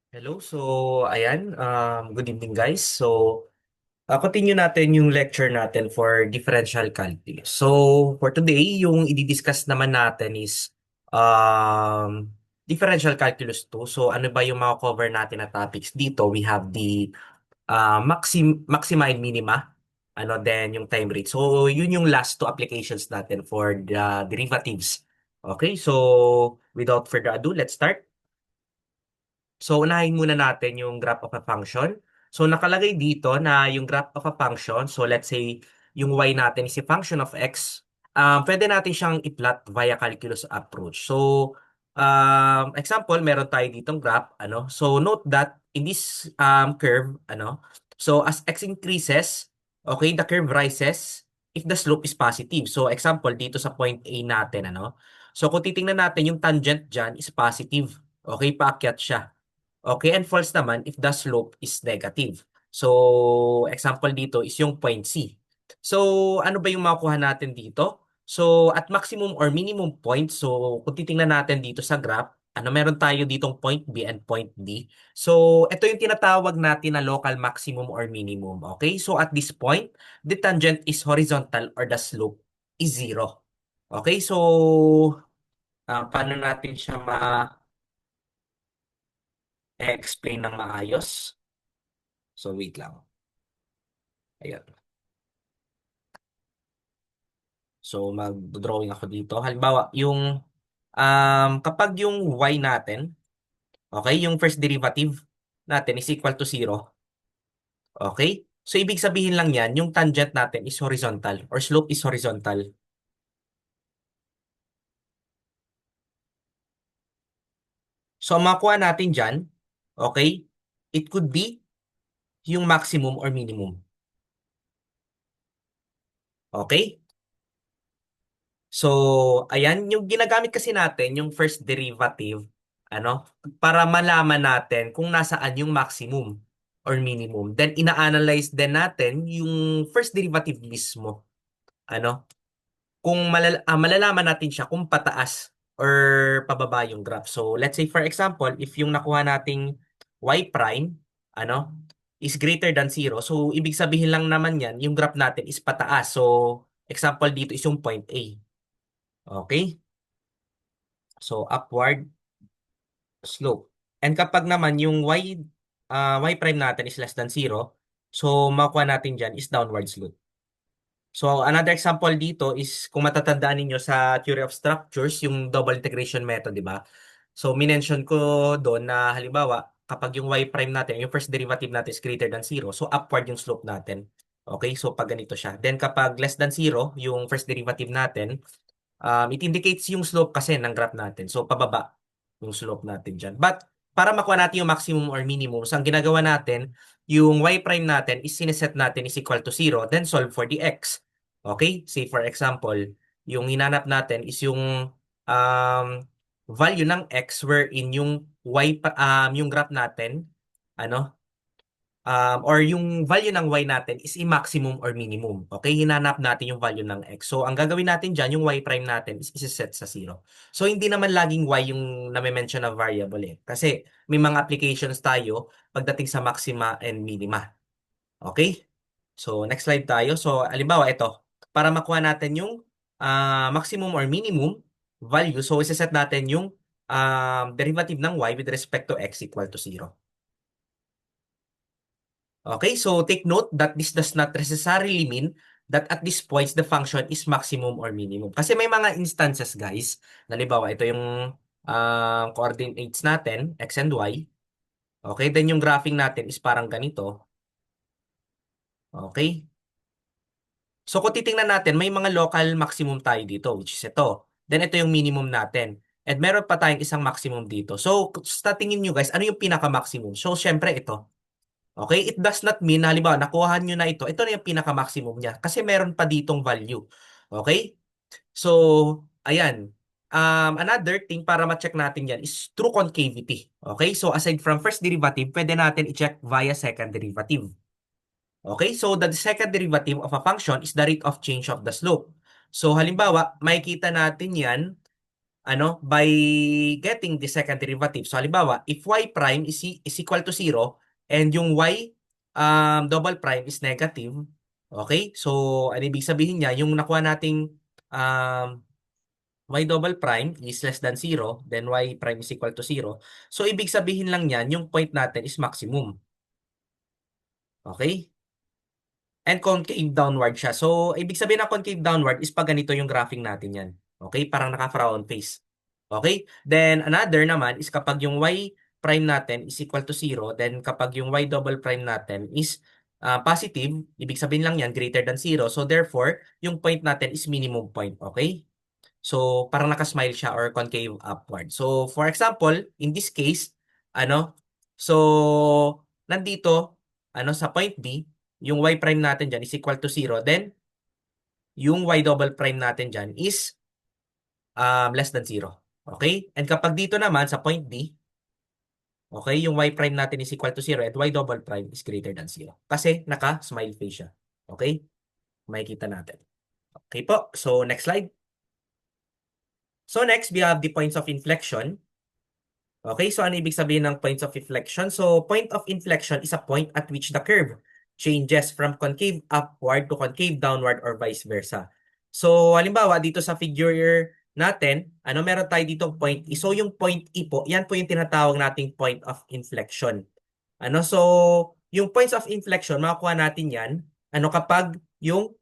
Hello, so ayan, good evening guys. So, continue natin yung lecture natin for differential calculus. So, for today, yung i-discuss naman natin is differential calculus 2. So, ano ba yung mga cover natin na topics dito? We have the maxima and minima, then yung time rate. So, yun yung last two applications natin for the derivatives. Okay, so without further ado, let's start. So, unahin muna natin yung graph of a function. So, nakalagay dito na yung graph of a function, so let's say yung y natin is a function of x, pwede natin siyang i-plot via calculus approach. So, example, meron tayo ditong graph, So, note that in this curve, So as x increases, okay, the curve rises if the slope is positive. So, example, dito sa point A natin, So, kung titingnan natin yung tangent dyan is positive. Okay, paakyat siya. Okay, and false naman if the slope is negative. So, example dito is yung point C. So, ano ba yung makuha natin dito? So, at maximum or minimum point, so kung titingnan natin dito sa graph, meron tayo ditong point B and point D. So, ito yung tinatawag natin na local maximum or minimum. Okay, so at this point, the tangent is horizontal or the slope is zero. Okay, so paano natin siya ma-explain ng maayos? So, wait lang. Ayan. So, mag-drawing ako dito. Halimbawa, kapag yung y natin, okay, yung first derivative natin is equal to zero. Okay? So, ibig sabihin lang yan, yung tangent natin is horizontal or slope is horizontal. So, ang makuha natin dyan, okay, it could be yung maximum or minimum. Okay? So, ayan, yung ginagamit kasi natin, yung first derivative, para malaman natin kung nasaan yung maximum or minimum. Then, ina-analyze din natin yung first derivative mismo. Kung malalaman natin siya kung pataas or pababa yung graph. So, let's say for example, if yung nakuha nating y prime, ano, is greater than zero. So, ibig sabihin lang naman yan, yung graph natin is pataas. So, example dito is yung point A. Okay? So, upward slope. And kapag naman yung y prime natin is less than zero, so makuha natin dyan is downward slope. So, another example dito is kung matatandaan ninyo sa theory of structures, yung double integration method, di ba? So, minention ko doon na halimbawa, kapag yung y prime natin, yung first derivative natin is greater than zero, so upward yung slope natin. Okay? So, pag ganito siya. Then, kapag less than zero, yung first derivative natin, it indicates yung slope kasi ng graph natin. So, pababa yung slope natin dyan. But, para makuha natin yung maximum or minimum, so ang ginagawa natin, yung y prime natin is sineset natin is equal to 0, then solve for the x. Okay? Say for example, yung hinanap natin is yung value ng x wherein yung graph natin, ano, or yung value ng y natin is i-maximum or minimum. Okay, hinanap natin yung value ng x. So, ang gagawin natin dyan, yung y prime natin is set sa 0. So, hindi naman laging y yung name-mention na variable eh. Kasi may mga applications tayo pagdating sa maxima and minima. Okay? So, next slide tayo. So, alimbawa, ito. Para makuha natin yung maximum or minimum value, so, isa-set natin yung derivative ng y with respect to x equal to 0. Okay, so take note that this does not necessarily mean that at this point the function is maximum or minimum. Kasi may mga instances guys, halimbawa ito yung coordinates natin, x and y. Okay, then yung graphing natin is parang ganito. Okay, so kung titingnan natin, may mga local maximum tayo dito, which is ito. Then ito yung minimum natin. And meron pa tayong isang maximum dito. So, sa tingin nyo guys, ano yung pinaka-maximum? So, syempre ito. Okay? It does not mean na halimbawa, nakuha nyo na ito na yung pinaka-maximum niya. Kasi meron pa ditong value. Okay? So, ayan. Another thing para ma-check natin yan is true concavity. Okay? So, aside from first derivative, pwede natin i-check via second derivative. Okay? So, the second derivative of a function is the rate of change of the slope. So, halimbawa, makikita natin yan by getting the second derivative. So halimbawa, if y prime is equal to 0 and yung y double prime is negative, okay? So ano ibig sabihin niya, yung nakuha nating um, y double prime is less than 0, then y prime is equal to 0. So ibig sabihin lang niyan, yung point natin is maximum. Okay? And concave downward siya. So, ibig sabihin ng concave downward is pag ganito yung graphing natin yan. Okay? Parang naka-frown face. Okay? Then, another naman is kapag yung y prime natin is equal to 0, then kapag yung y double prime natin is positive, ibig sabihin lang yan, greater than 0. So, therefore, yung point natin is minimum point. Okay? So, parang naka-smile siya or concave upward. So, for example, in this case, ano, so, nandito, sa point B, yung y prime natin dyan is equal to 0, then yung y double prime natin dyan is less than 0. Okay? And kapag dito naman sa point D, okay, yung y prime natin is equal to 0 and y double prime is greater than 0. Kasi naka-smile face siya. Okay? Makikita natin. Okay po. So, next slide. So, next, we have the points of inflection. Okay, so ano ibig sabihin ng points of inflection? So, point of inflection is a point at which the curve changes from concave upward to concave downward or vice versa. So, halimbawa, dito sa figure natin, meron tayo dito point E. So, yung point E po, yan po yung tinatawag nating point of inflection. So, yung points of inflection, makakuha natin yan, kapag yung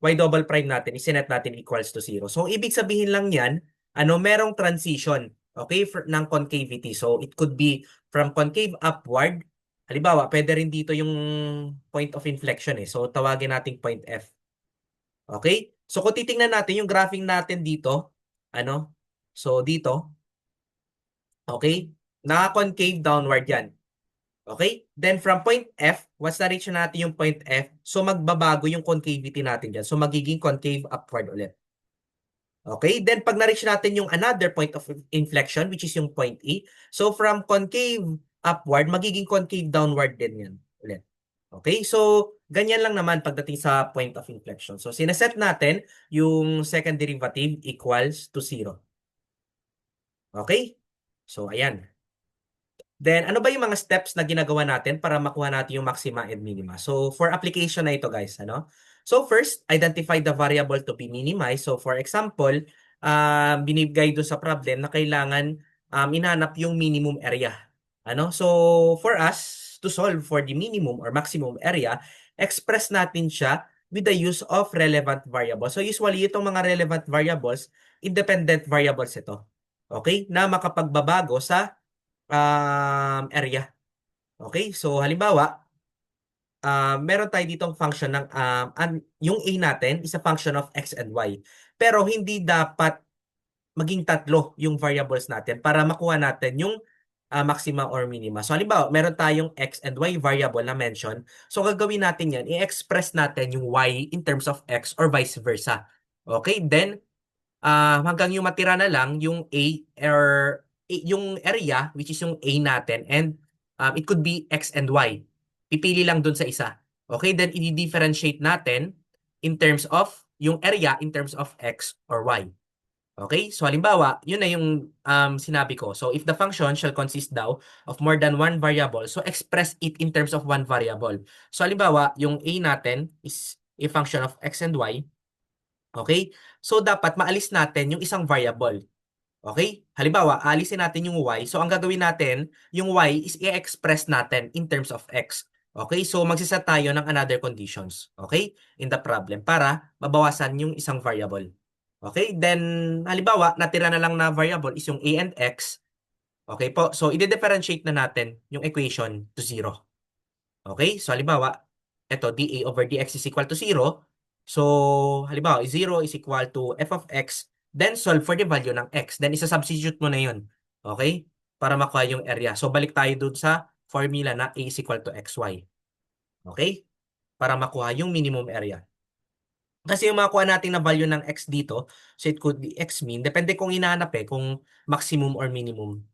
y double prime natin, isinet natin equals to 0. So, ibig sabihin lang yan, merong transition, okay, ng concavity. So, it could be from concave upward. Halimbawa, pwede rin dito yung point of inflection eh. So, tawagin nating point F. Okay? So, kung titingnan natin yung graphing natin dito, so dito, okay, naka-concave downward yan. Okay? Then from point F, once na-reach natin yung point F, so magbabago yung concavity natin dyan. So magiging concave upward ulit. Okay? Then pag na-reach natin yung another point of inflection, which is yung point E, so from concave upward, magiging concave downward din yan ulit. Okay? So, ganyan lang naman pagdating sa point of inflection. So, sineset natin yung second derivative equals to 0. Okay? So, ayan. Then, ano ba yung mga steps na ginagawa natin para makuha natin yung maxima and minima? So, for application na ito, guys, So, first, identify the variable to be minimized. So, for example, binibigay doon sa problem na kailangan inanap yung minimum area. So, for us to solve for the minimum or maximum area, express natin siya with the use of relevant variables. So, usually, itong mga relevant variables, independent variables ito. Okay? Na makapagbabago sa area. Okay? So, halimbawa, meron tayo ditong function ng, yung a natin is a function of x and y. Pero hindi dapat maging tatlo yung variables natin para makuha natin yung maxima or minima. So, halimbawa, meron tayong x and y variable na mention. So, gagawin natin yan, i-express natin yung y in terms of x or vice versa. Okay? Then, hanggang yung matira na lang yung A or yung area which is yung A natin and it could be X and Y. Pipili lang dun sa isa. Okay, then i-differentiate natin in terms of yung area in terms of X or Y. Okay, so halimbawa, yun na yung sinabi ko. So if the function shall consist daw of more than one variable, so express it in terms of one variable. So halimbawa, yung A natin is a function of X and Y. Okay? So, dapat maalis natin yung isang variable. Okay? Halimbawa, alisin natin yung y. So, ang gagawin natin, yung y is i-express natin in terms of x. Okay? So, magsiset tayo ng another conditions. Okay? In the problem para mabawasan yung isang variable. Okay? Then, halimbawa, natira na lang na variable is yung a and x. Okay po? So, i-differentiate na natin yung equation to 0. Okay? So, halimbawa, ito, dA over dx is equal to 0. So, halimbawa, 0 is equal to f of x, then solve for the value ng x. Then, isa-substitute mo na yun. Okay? Para makuha yung area. So, balik tayo dun sa formula na a is equal to xy. Okay? Para makuha yung minimum area. Kasi yung makuha natin na value ng x dito, so it could be x mean. Depende kung hinahanap kung maximum or minimum.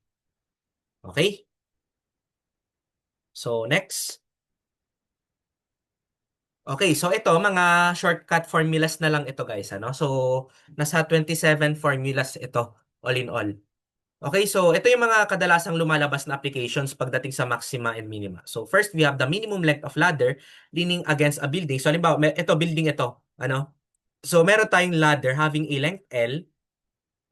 Okay? So, next. Okay, so ito, mga shortcut formulas na lang ito guys. So, nasa 27 formulas ito. all in all. Okay, so ito yung mga kadalasang lumalabas na applications pagdating sa maxima and minima. So first, we have the minimum length of ladder leaning against a building. So halimbawa, ito building ito, ano? So meron tayong ladder having a length L.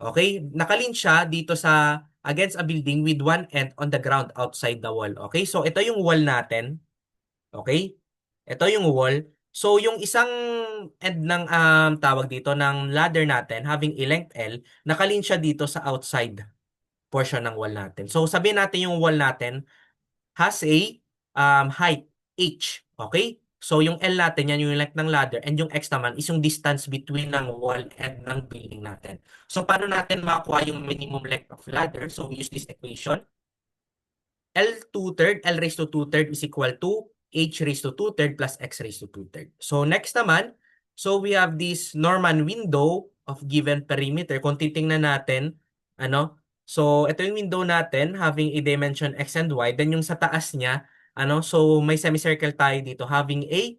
Okay, nakalin siya dito sa against a building with one end on the ground outside the wall. Okay, so ito yung wall natin. Okay? Ito yung wall. So yung isang end ng tawag dito ng ladder natin having a length L, nakalin siya dito sa outside portion ng wall natin. So sabihin natin yung wall natin has a height h. Okay? So yung L natin, yan yung length ng ladder, and yung x naman is yung distance between ng wall and ng building natin. So paano natin makuha yung minimum length of ladder? So we use this equation. L 2/3, L raised to 2/3 is equal to H raised to 2/3 plus X raised to 2/3. So next naman, so we have this Norman window of given perimeter. Kung titingnan natin, ano, so ito yung window natin having a dimension X and Y. Then yung sa taas niya, ano, so may semicircle tayo dito having a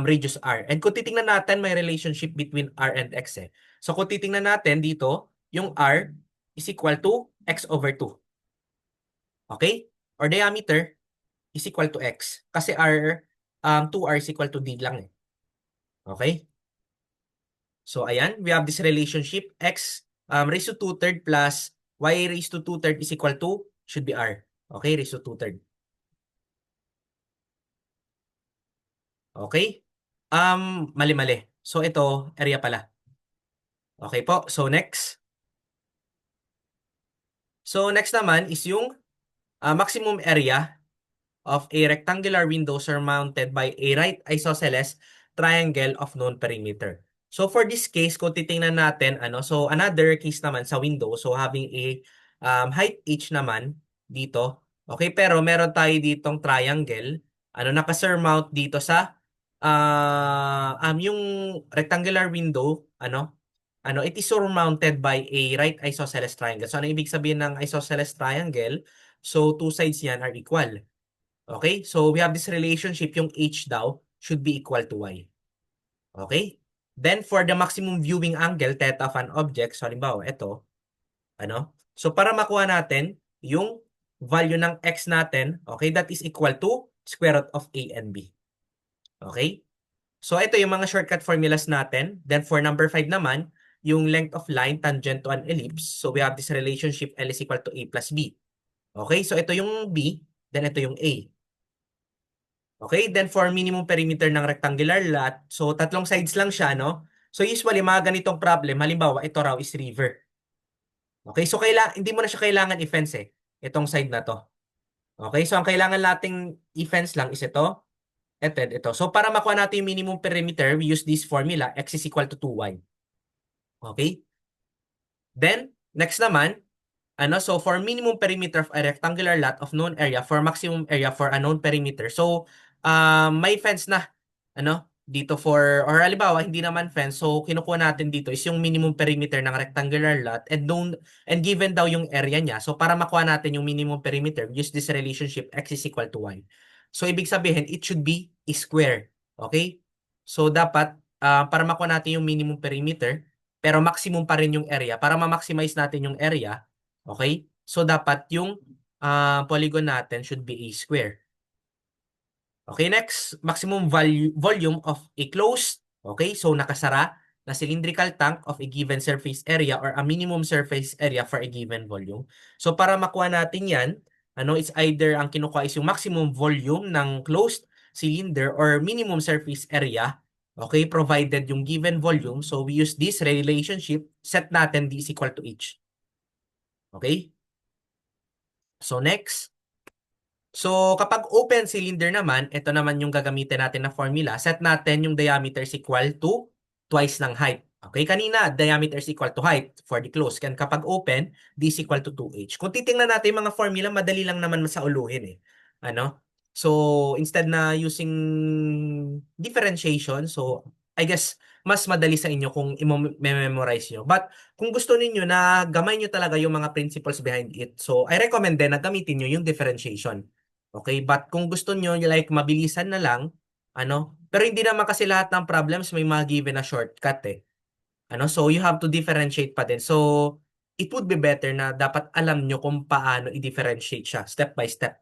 radius R. And kung titingnan natin, may relationship between R and X eh. So kung titingnan natin dito, yung R is equal to X over 2. Okay? Or diameter is equal to x. Kasi 2r is equal to d lang eh. Okay? So, ayan. We have this relationship. X raised to 2/3 plus y raised to 2/3 is equal to, should be r. Okay? Raised to 2/3. Okay? Mali-mali. So, ito, area pala. Okay po. So, next. So, next naman is yung maximum area of a rectangular window surmounted by a right isosceles triangle of known perimeter. So for this case, kung titingnan natin, ano, so another case naman sa window, so having a height h naman dito. Okay, pero meron tayo ditong triangle, ano, naka-surmount dito sa yung rectangular window, it is surmounted by a right isosceles triangle. So ano ibig sabihin ng isosceles triangle? So two sides yan are equal. Okay? So, we have this relationship, yung h daw should be equal to y. Okay? Then, for the maximum viewing angle, theta of an object, so halimbawa, ito, ano? So, para makuha natin yung value ng x natin, okay, that is equal to square root of a and b. Okay? So, ito yung mga shortcut formulas natin. Then, for number 5 naman, yung length of line tangent to an ellipse. So, we have this relationship L is equal to a plus b. Okay? So, ito yung b, then ito yung a. Okay, then for minimum perimeter ng rectangular lot, so tatlong sides lang siya, no? So usually, mga ganitong problem, halimbawa, ito raw is river. Okay, so hindi mo na siya kailangan i-fence eh, itong side na to. Okay, so ang kailangan nating i-fence lang is ito. So para makuha natin yung minimum perimeter, we use this formula, x is equal to 2y. Okay? Then, next naman, so for minimum perimeter of a rectangular lot of known area for maximum area for a known perimeter. So, may fence na, dito or halimbawa, hindi naman fence. So, kinukuha natin dito is yung minimum perimeter ng rectangular lot and given daw yung area niya. So, para makuha natin yung minimum perimeter, use this relationship x is equal to y. So, ibig sabihin, it should be square. Okay? So, dapat, para makuha natin yung minimum perimeter, pero maximum pa rin yung area. Para ma-maximize natin yung area, okay? So, dapat yung polygon natin should be a square. Okay, next, maximum volume of a closed, okay? So, nakasara na cylindrical tank of a given surface area or a minimum surface area for a given volume. So, para makuha natin yan, it's either ang kinukuha is yung maximum volume ng closed cylinder or minimum surface area, okay, provided yung given volume. So, we use this relationship, set natin d is equal to h. Okay? So, next. So, kapag open cylinder naman, ito naman yung gagamitin natin na formula. Set natin yung diameter is equal to twice ng height. Okay, kanina, diameter is equal to height for the closed. Kan kapag open, d is equal to 2h. Kung titingnan natin yung mga formula, madali lang naman masauluhin eh. So, instead na using differentiation, so, I guess, mas madali sa inyo kung i-memorize nyo. But, kung gusto niyo na gamay nyo talaga yung mga principles behind it, so, I recommend din na gamitin nyo yung differentiation. Okay, but kung gusto nyo, like, mabilisan na lang, pero hindi naman kasi lahat ng problems may mga given na shortcut eh. So you have to differentiate pa din. So, it would be better na dapat alam nyo kung paano i-differentiate siya step by step.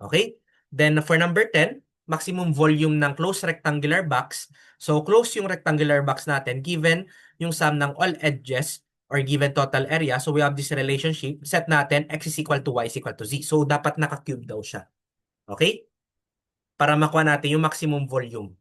Okay? Then for number 10, maximum volume ng closed rectangular box. So close yung rectangular box natin given yung sum ng all edges or given total area. So we have this relationship. Set natin x is equal to y is equal to z. So dapat naka-cube daw siya. Okay? Para makuha natin yung maximum volume.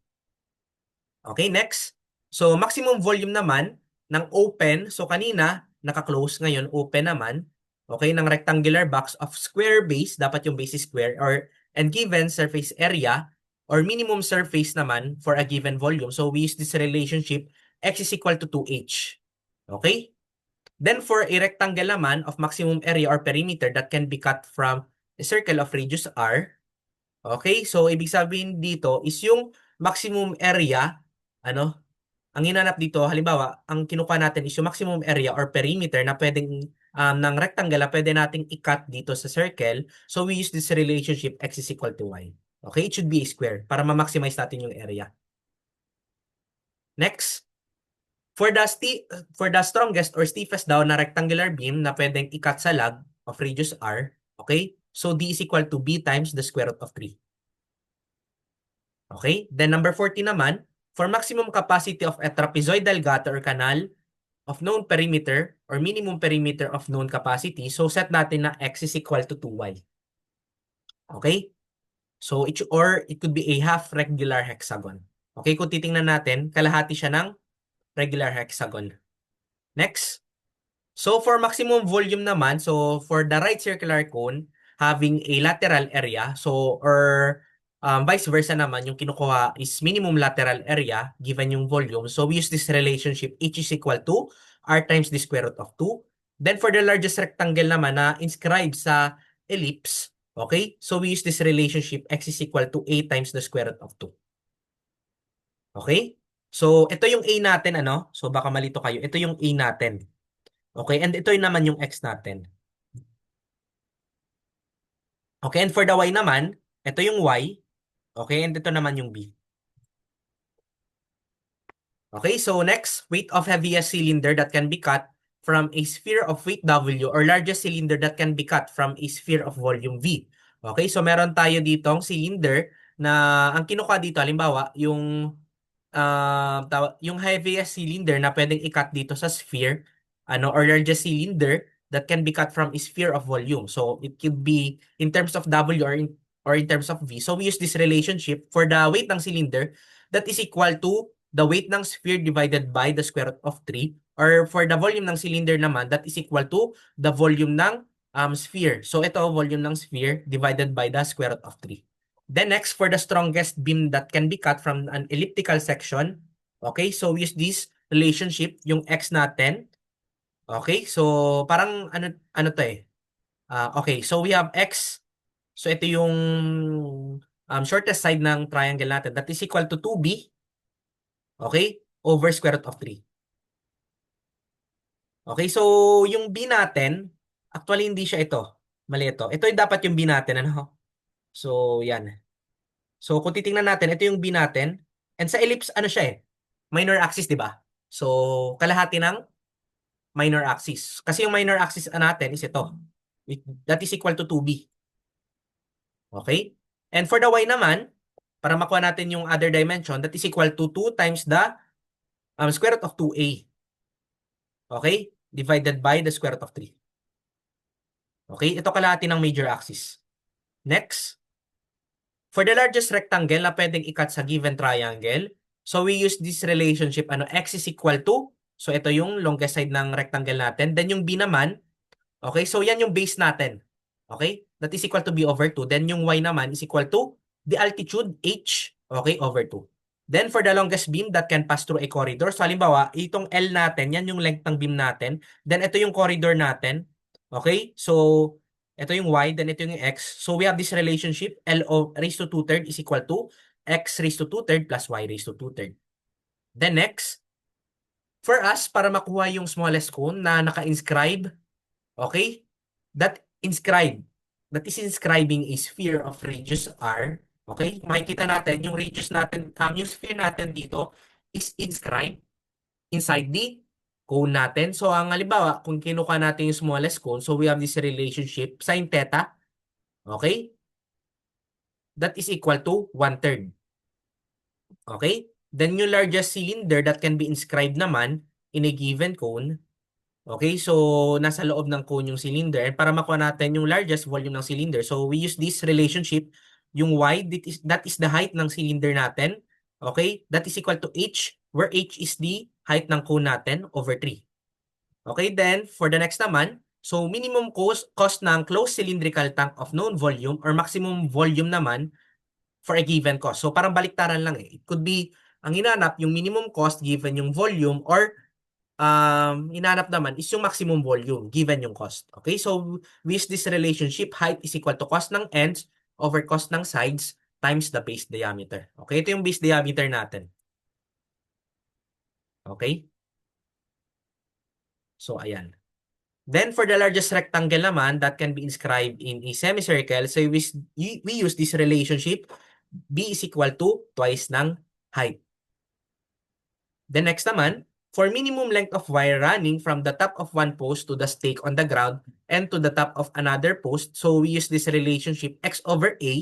Okay, next. So maximum volume naman ng open. So kanina naka-close, ngayon open naman. Okay, ng rectangular box of square base, dapat yung base is square, or and given surface area or minimum surface naman for a given volume. So we use this relationship x is equal to 2h. Okay? Then for a rectangle naman of maximum area or perimeter that can be cut from a circle of radius r. Okay? So ibig sabihin dito is yung maximum area, ano, ang hinanap dito, halimbawa, ang kinukuha natin is yung maximum area or perimeter na pwedeng ng rectangle na pwede nating i-cut dito sa circle. So we use this relationship x is equal to y. Okay? It should be a square para ma-maximize natin yung area. Next. For the strongest or stiffest daw na rectangular beam na pwedeng i-cut sa log of radius r, okay? So d is equal to b times the square root of 3. Okay? Then number 40 naman, for maximum capacity of a trapezoidal gutter or canal of known perimeter or minimum perimeter of known capacity, so set natin na x is equal to 2y. Okay? So it could be a half regular hexagon. Okay, kung titingnan natin, kalahati siya ng regular hexagon. Next. So for maximum volume naman, so for the right circular cone having a lateral area, so or vice versa naman, yung kinukuha is minimum lateral area given yung volume. So we use this relationship h is equal to r times the square root of 2. Then for the largest rectangle naman na inscribed sa ellipse, okay? So we use this relationship x is equal to a times the square root of 2. Okay? So ito yung a natin, ano? So baka malito kayo. Ito yung a natin. Okay, and ito yung naman yung x natin. Okay, and for the y naman, ito yung y. Okay, and ito naman yung b. Okay, so next, weight of heaviest cylinder that can be cut from a sphere of weight W or largest cylinder that can be cut from a sphere of volume V. Okay, so meron tayo ditong cylinder na ang kinukuha dito, halimbawa, yung heaviest cylinder na pwedeng i-cut dito sa sphere, or largest cylinder that can be cut from a sphere of volume. So it could be in terms of W or in terms of V. So we use this relationship for the weight ng cylinder that is equal to the weight ng sphere divided by the square root of 3, or for the volume ng cylinder naman that is equal to the volume ng sphere. So ito volume ng sphere divided by the square root of 3. Then next, for the strongest beam that can be cut from an elliptical section, okay, so we use this relationship, yung x natin. Okay, so parang ano to eh. Okay, so we have x. So ito yung shortest side ng triangle natin. That is equal to 2b, okay, over square root of 3. Okay, so yung b natin, actually hindi siya ito. Mali ito. Ito yung dapat yung b natin, ano? So, yan. So, kung titingnan natin, ito yung B natin. And sa ellipse, ano siya eh? Minor axis, di ba? So, kalahati ng minor axis. Kasi yung minor axis natin is ito. That is equal to 2B. Okay? And for the Y naman, para makuha natin yung other dimension, that is equal to 2 times the square root of 2A. Okay? Divided by the square root of 3. Okay? Ito kalahati ng major axis. Next. For the largest rectangle na pwedeng i-cut sa given triangle, so we use this relationship, x is equal to, so ito yung longest side ng rectangle natin. Then yung b naman, okay, so yan yung base natin. Okay, that is equal to b over 2. Then yung y naman is equal to the altitude h, okay, over 2. Then for the longest beam that can pass through a corridor, so halimbawa, itong L natin, yan yung length ng beam natin. Then ito yung corridor natin. Okay, so ito yung y, then ito yung x. So we have this relationship, L raised to 2/3 is equal to x raised to 2/3 plus y raised to 2/3. Then next, for us, para makuha yung smallest cone na naka-inscribe, okay, that is inscribing a sphere of radius r. Okay, makikita natin yung radius natin, yung sphere natin dito is inscribed inside the cone natin. So, ang halimbawa, kung kinuha natin yung smallest cone, so we have this relationship, sine theta, okay? That is equal to 1/3. Okay? Then yung largest cylinder that can be inscribed naman in a given cone. Okay, so nasa loob ng cone yung cylinder. And para makuha natin yung largest volume ng cylinder, so we use this relationship, yung y, that is the height ng cylinder natin. Okay, that is equal to h, where h is the height ng cone natin over 3. Okay, then for the next naman, so minimum cost ng closed cylindrical tank of known volume or maximum volume naman for a given cost. So parang baliktaran lang eh. It could be, ang hinanap, yung minimum cost given yung volume or hinanap naman is yung maximum volume given yung cost. Okay, so we use this relationship, height is equal to cost ng ends over cost ng sides times the base diameter. Okay, ito yung base diameter natin. Okay? So, ayan. Then, for the largest rectangle naman, that can be inscribed in a semicircle. So, we use this relationship, B is equal to twice ng height. The next naman, for minimum length of wire running from the top of one post to the stake on the ground and to the top of another post, so we use this relationship x over a.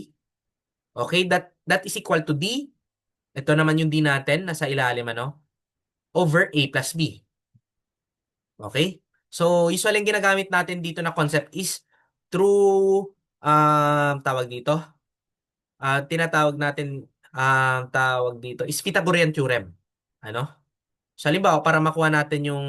Okay, that is equal to d. Ito naman yung d natin, nasa ilalim ano, over a plus b. Okay? So, usually yung ginagamit natin dito na concept is through, tawag dito, tinatawag natin, tawag dito is Pythagorean theorem. Ano? So, halimbawa, para makuha natin yung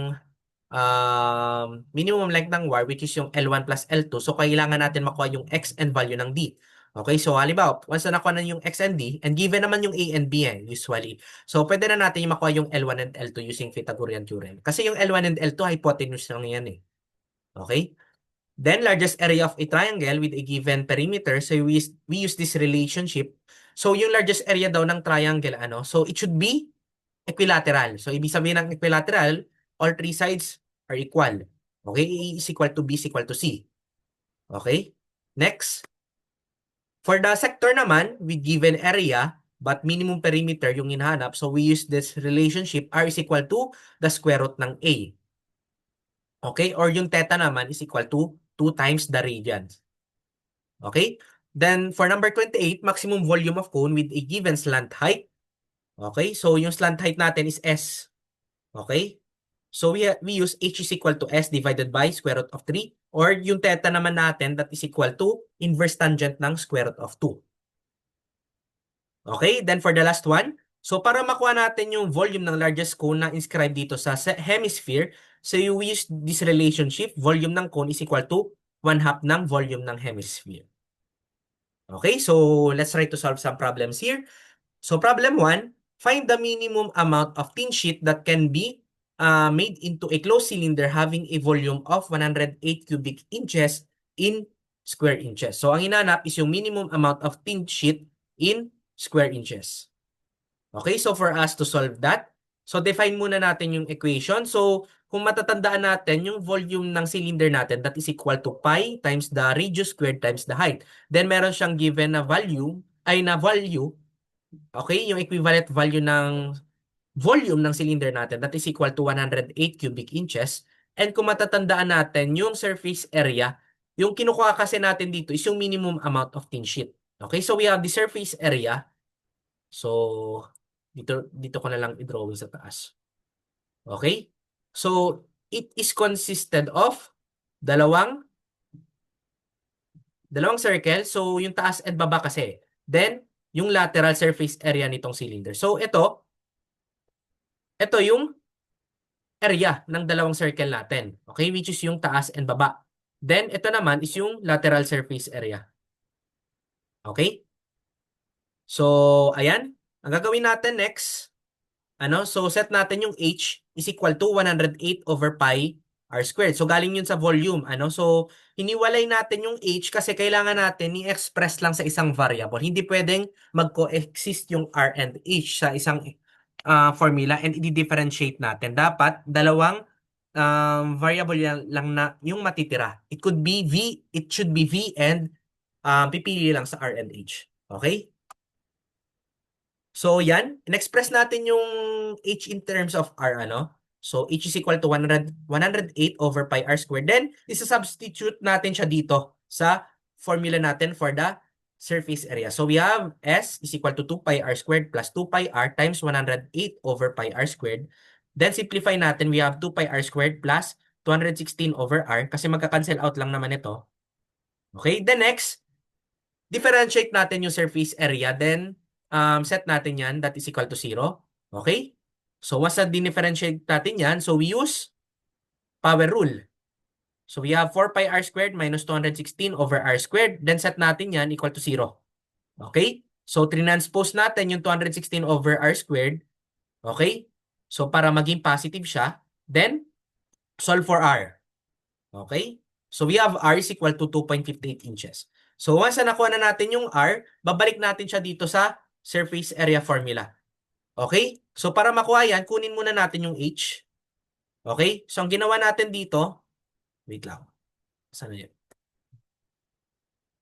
minimum length ng wire, which is yung L1 plus L2. So, kailangan natin makuha yung X and value ng D. Okay, so halimbawa, once na nakuha na yung X and D, and given naman yung A and B usually. So, pwede na natin yung makuha yung L1 and L2 using Pythagorean theorem. Kasi yung L1 and L2, hypotenuse lang yan eh. Okay? Then, largest area of a triangle with a given perimeter. So, we use this relationship. So, yung largest area daw ng triangle, ano? So, it should be equilateral. So, ibig sabihin ng equilateral, all three sides are equal. Okay? A is equal to B is equal to C. Okay? Next. For the sector naman, with given area, but minimum perimeter yung hinahanap, so we use this relationship, R is equal to the square root ng A. Okay? Or yung theta naman is equal to 2 times the radians. Okay? Then, for number 28, maximum volume of cone with a given slant height. Okay? So, yung slant height natin is S. Okay? So, we use H is equal to S divided by square root of 3. Or yung theta naman natin, that is equal to inverse tangent ng square root of 2. Okay? Then, for the last one, so para makuha natin yung volume ng largest cone na inscribed dito sa hemisphere, so we use this relationship, volume ng cone is equal to 1/2 ng volume ng hemisphere. Okay, so let's try to solve some problems here. So problem 1, find the minimum amount of tin sheet that can be made into a closed cylinder having a volume of 108 cubic inches in square inches. So ang hinanap is yung minimum amount of tin sheet in square inches. Okay, so for us to solve that, so define muna natin yung equation. So kung matatandaan natin, yung volume ng cylinder natin, that is equal to pi times the radius squared times the height. Then meron siyang given na value, okay, yung equivalent value ng volume ng cylinder natin, that is equal to 108 cubic inches. And kung matatandaan natin, yung surface area, yung kinukuha kasi natin dito is yung minimum amount of tin sheet. Okay, so we have the surface area. So, dito ko na lang i-drawing sa taas. Okay? So, it is consisted of dalawang circle. So, yung taas at baba kasi. Then, yung lateral surface area nitong cylinder. So, ito yung area ng dalawang circle natin. Okay? Which is yung taas and baba. Then, ito naman is yung lateral surface area. Okay? So, ayan. Ang gagawin natin next, so set natin yung H is equal to 108 over pi r squared. So galing yun sa volume, So hiniwalay natin yung H kasi kailangan natin i-express lang sa isang variable. Hindi pwedeng mag-coexist yung R and H sa isang formula and i-differentiate natin. Dapat dalawang variable lang na yung matitira. It should be V and pipili lang sa R and H. Okay? So, yan. In-express natin yung H in terms of R, So, h is equal to 108 over pi r squared. Then, isa-substitute natin siya dito sa formula natin for the surface area. So, we have S is equal to 2 pi r squared plus 2 pi r times 108 over pi r squared. Then, simplify natin. We have 2 pi r squared plus 216 over r kasi magka-cancel out lang naman ito. Okay, then next, differentiate natin yung surface area. Then, set natin yan. That is equal to 0. Okay? So, once na dinifferentiate natin yan, so we use power rule. So, we have 4 pi r squared minus 216 over r squared. Then, set natin yan equal to 0. Okay? So, transpose natin yung 216 over r squared. Okay? So, para maging positive siya. Then, solve for r. Okay? So, we have r is equal to 2.58 inches. So, once na nakuha na natin yung r, babalik natin siya dito sa surface area formula. Okay? So, para makuha yan, kunin muna natin yung h. Okay? So, ang ginawa natin dito, wait lang. Saan na yun?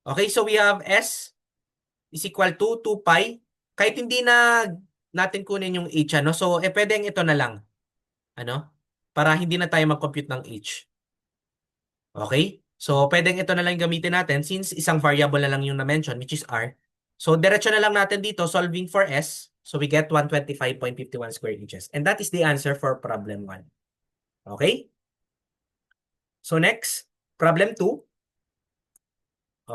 Okay, so we have S is equal to 2 pi. Kahit hindi na natin kunin yung h, ano? So, pwedeng ito na lang. Ano? Para hindi na tayo mag-compute ng h. Okay? So, pwedeng ito na lang gamitin natin since isang variable na lang yung na-mention, which is r. So, diretso na lang natin dito, solving for S. So, we get 125.51 square inches. And that is the answer for problem 1. Okay? So, next, problem 2.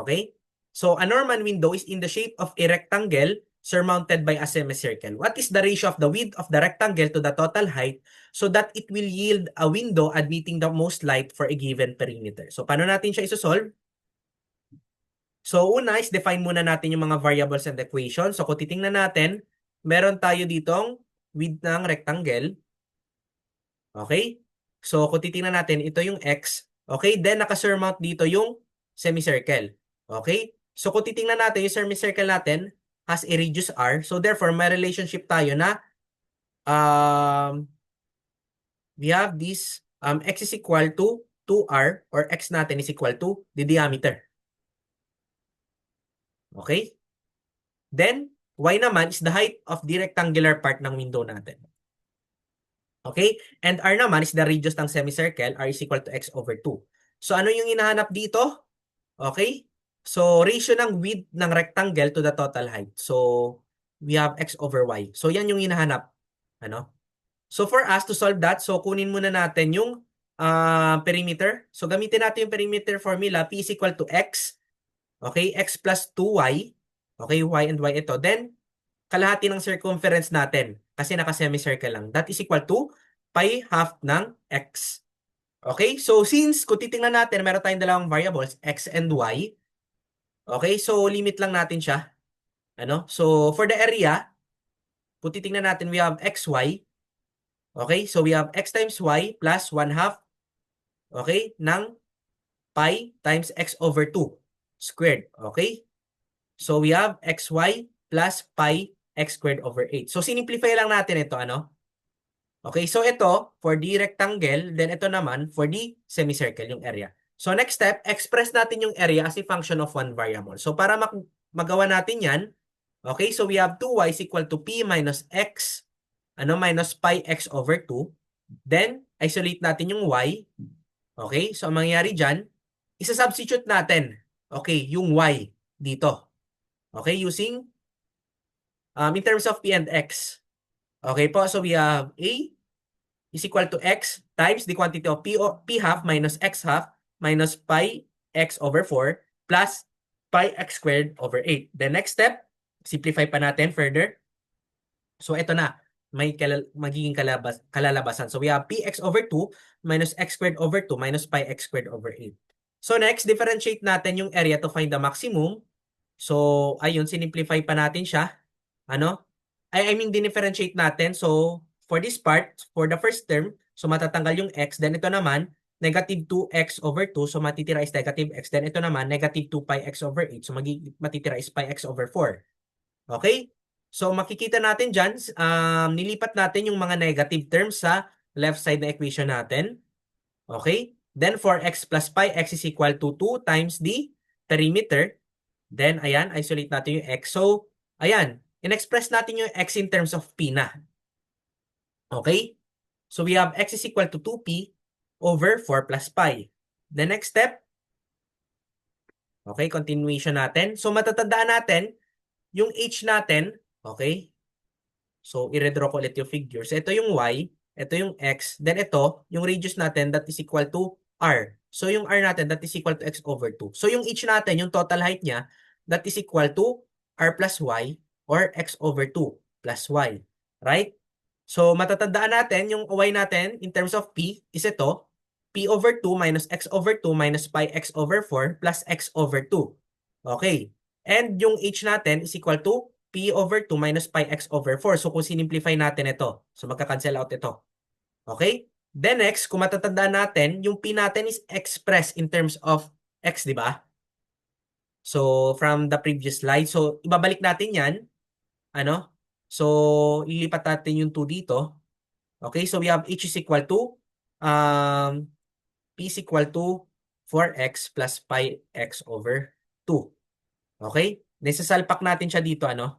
Okay? So, a Norman window is in the shape of a rectangle surmounted by a semicircle. What is the ratio of the width of the rectangle to the total height so that it will yield a window admitting the most light for a given perimeter? So, paano natin siya isosolve? So, una is define muna natin yung mga variables and equations. So, kung titingnan natin, meron tayo ditong width ng rectangle. Okay? So, kung titingnan natin, ito yung x. Okay? Then, naka-surmount dito yung semicircle. Okay? So, kung titingnan natin, yung semicircle natin has a radius r. So, therefore, may relationship tayo na we have this x is equal to 2r or x natin is equal to the diameter. Okay? Then, y naman is the height of the rectangular part ng window natin. Okay? And r naman is the radius ng semicircle. R is equal to x over 2. So, ano yung hinahanap dito? Okay? So, ratio ng width ng rectangle to the total height. So, we have x over y. So, yan yung hinahanap. Ano? So, for us to solve that, so kunin muna natin yung perimeter. So, gamitin natin yung perimeter formula. P is equal to x. Okay? X plus 2y. Okay? Y and y ito. Then, kalahati ng circumference natin. Kasi naka-semicircle lang. That is equal to pi half ng x. Okay? So, since kung titingnan natin, meron tayong dalawang variables, x and y. Okay? So, limit lang natin siya. Ano? So, for the area, kung titingnan natin, we have xy. Okay? So, we have x times y plus 1/2. Okay? Ng pi times x over 2 squared. Okay? So, we have xy plus pi x squared over 8. So, sinimplify lang natin ito, ano? Okay, so ito, for the rectangle, then ito naman, for the semicircle, yung area. So, next step, express natin yung area as a function of one variable. So, para magawa natin yan, okay, so we have 2y is equal to p minus x, minus pi x over 2. Then, isolate natin yung y. Okay, so ang mangyayari dyan, isa-substitute natin, okay, yung y dito. Okay, using, in terms of p and x. Okay po, so we have a is equal to x times the quantity of p half minus x half minus pi x over 4 plus pi x squared over 8. The next step, simplify pa natin further. So, ito na. May magiging kalalabasan. So, we have px over 2 minus x squared over 2 minus pi x squared over 8. So, next, differentiate natin yung area to find the maximum. So, ayun, sinimplify pa natin siya. Ano? I mean, dinifferentiate natin. So, for this part, for the first term, so matatanggal yung x. Then ito naman, negative 2x over 2. So, matitira is negative x. Then ito naman, negative 2 pi x over 8. So, matitira is pi x over 4. Okay? So, makikita natin dyan, nilipat natin yung mga negative terms sa left side na equation natin. Okay? Then, for x plus pi, x is equal to 2 times the perimeter. Then, ayan, isolate natin yung x. So, ayan, in-express natin yung x in terms of p na. Okay? So we have x is equal to 2p over 4 plus pi. The next step, okay, continuation natin. So matatandaan natin, yung h natin, okay, so i-redraw ko ulit yung figures. Ito yung y, ito yung x, then ito, yung radius natin that is equal to r. So yung r natin that is equal to x over 2. So yung h natin, yung total height niya, that is equal to r plus y or x over 2 plus y. Right? So matatandaan natin, yung y natin in terms of p is ito, p over 2 minus x over 2 minus pi x over 4 plus x over 2. Okay. And yung h natin is equal to p over 2 minus pi x over 4. So kung sinimplify natin ito, so magka-cancel out ito. Okay? Then next, kung matatandaan natin, yung p natin is expressed in terms of x, di ba? So from the previous slide, so ibabalik natin yan. Ano? So ilipat natin yung 2 dito. Okay? So we have h is equal to p is equal to 4x plus pi x over 2. Okay? Nesasalpak natin siya dito, ano?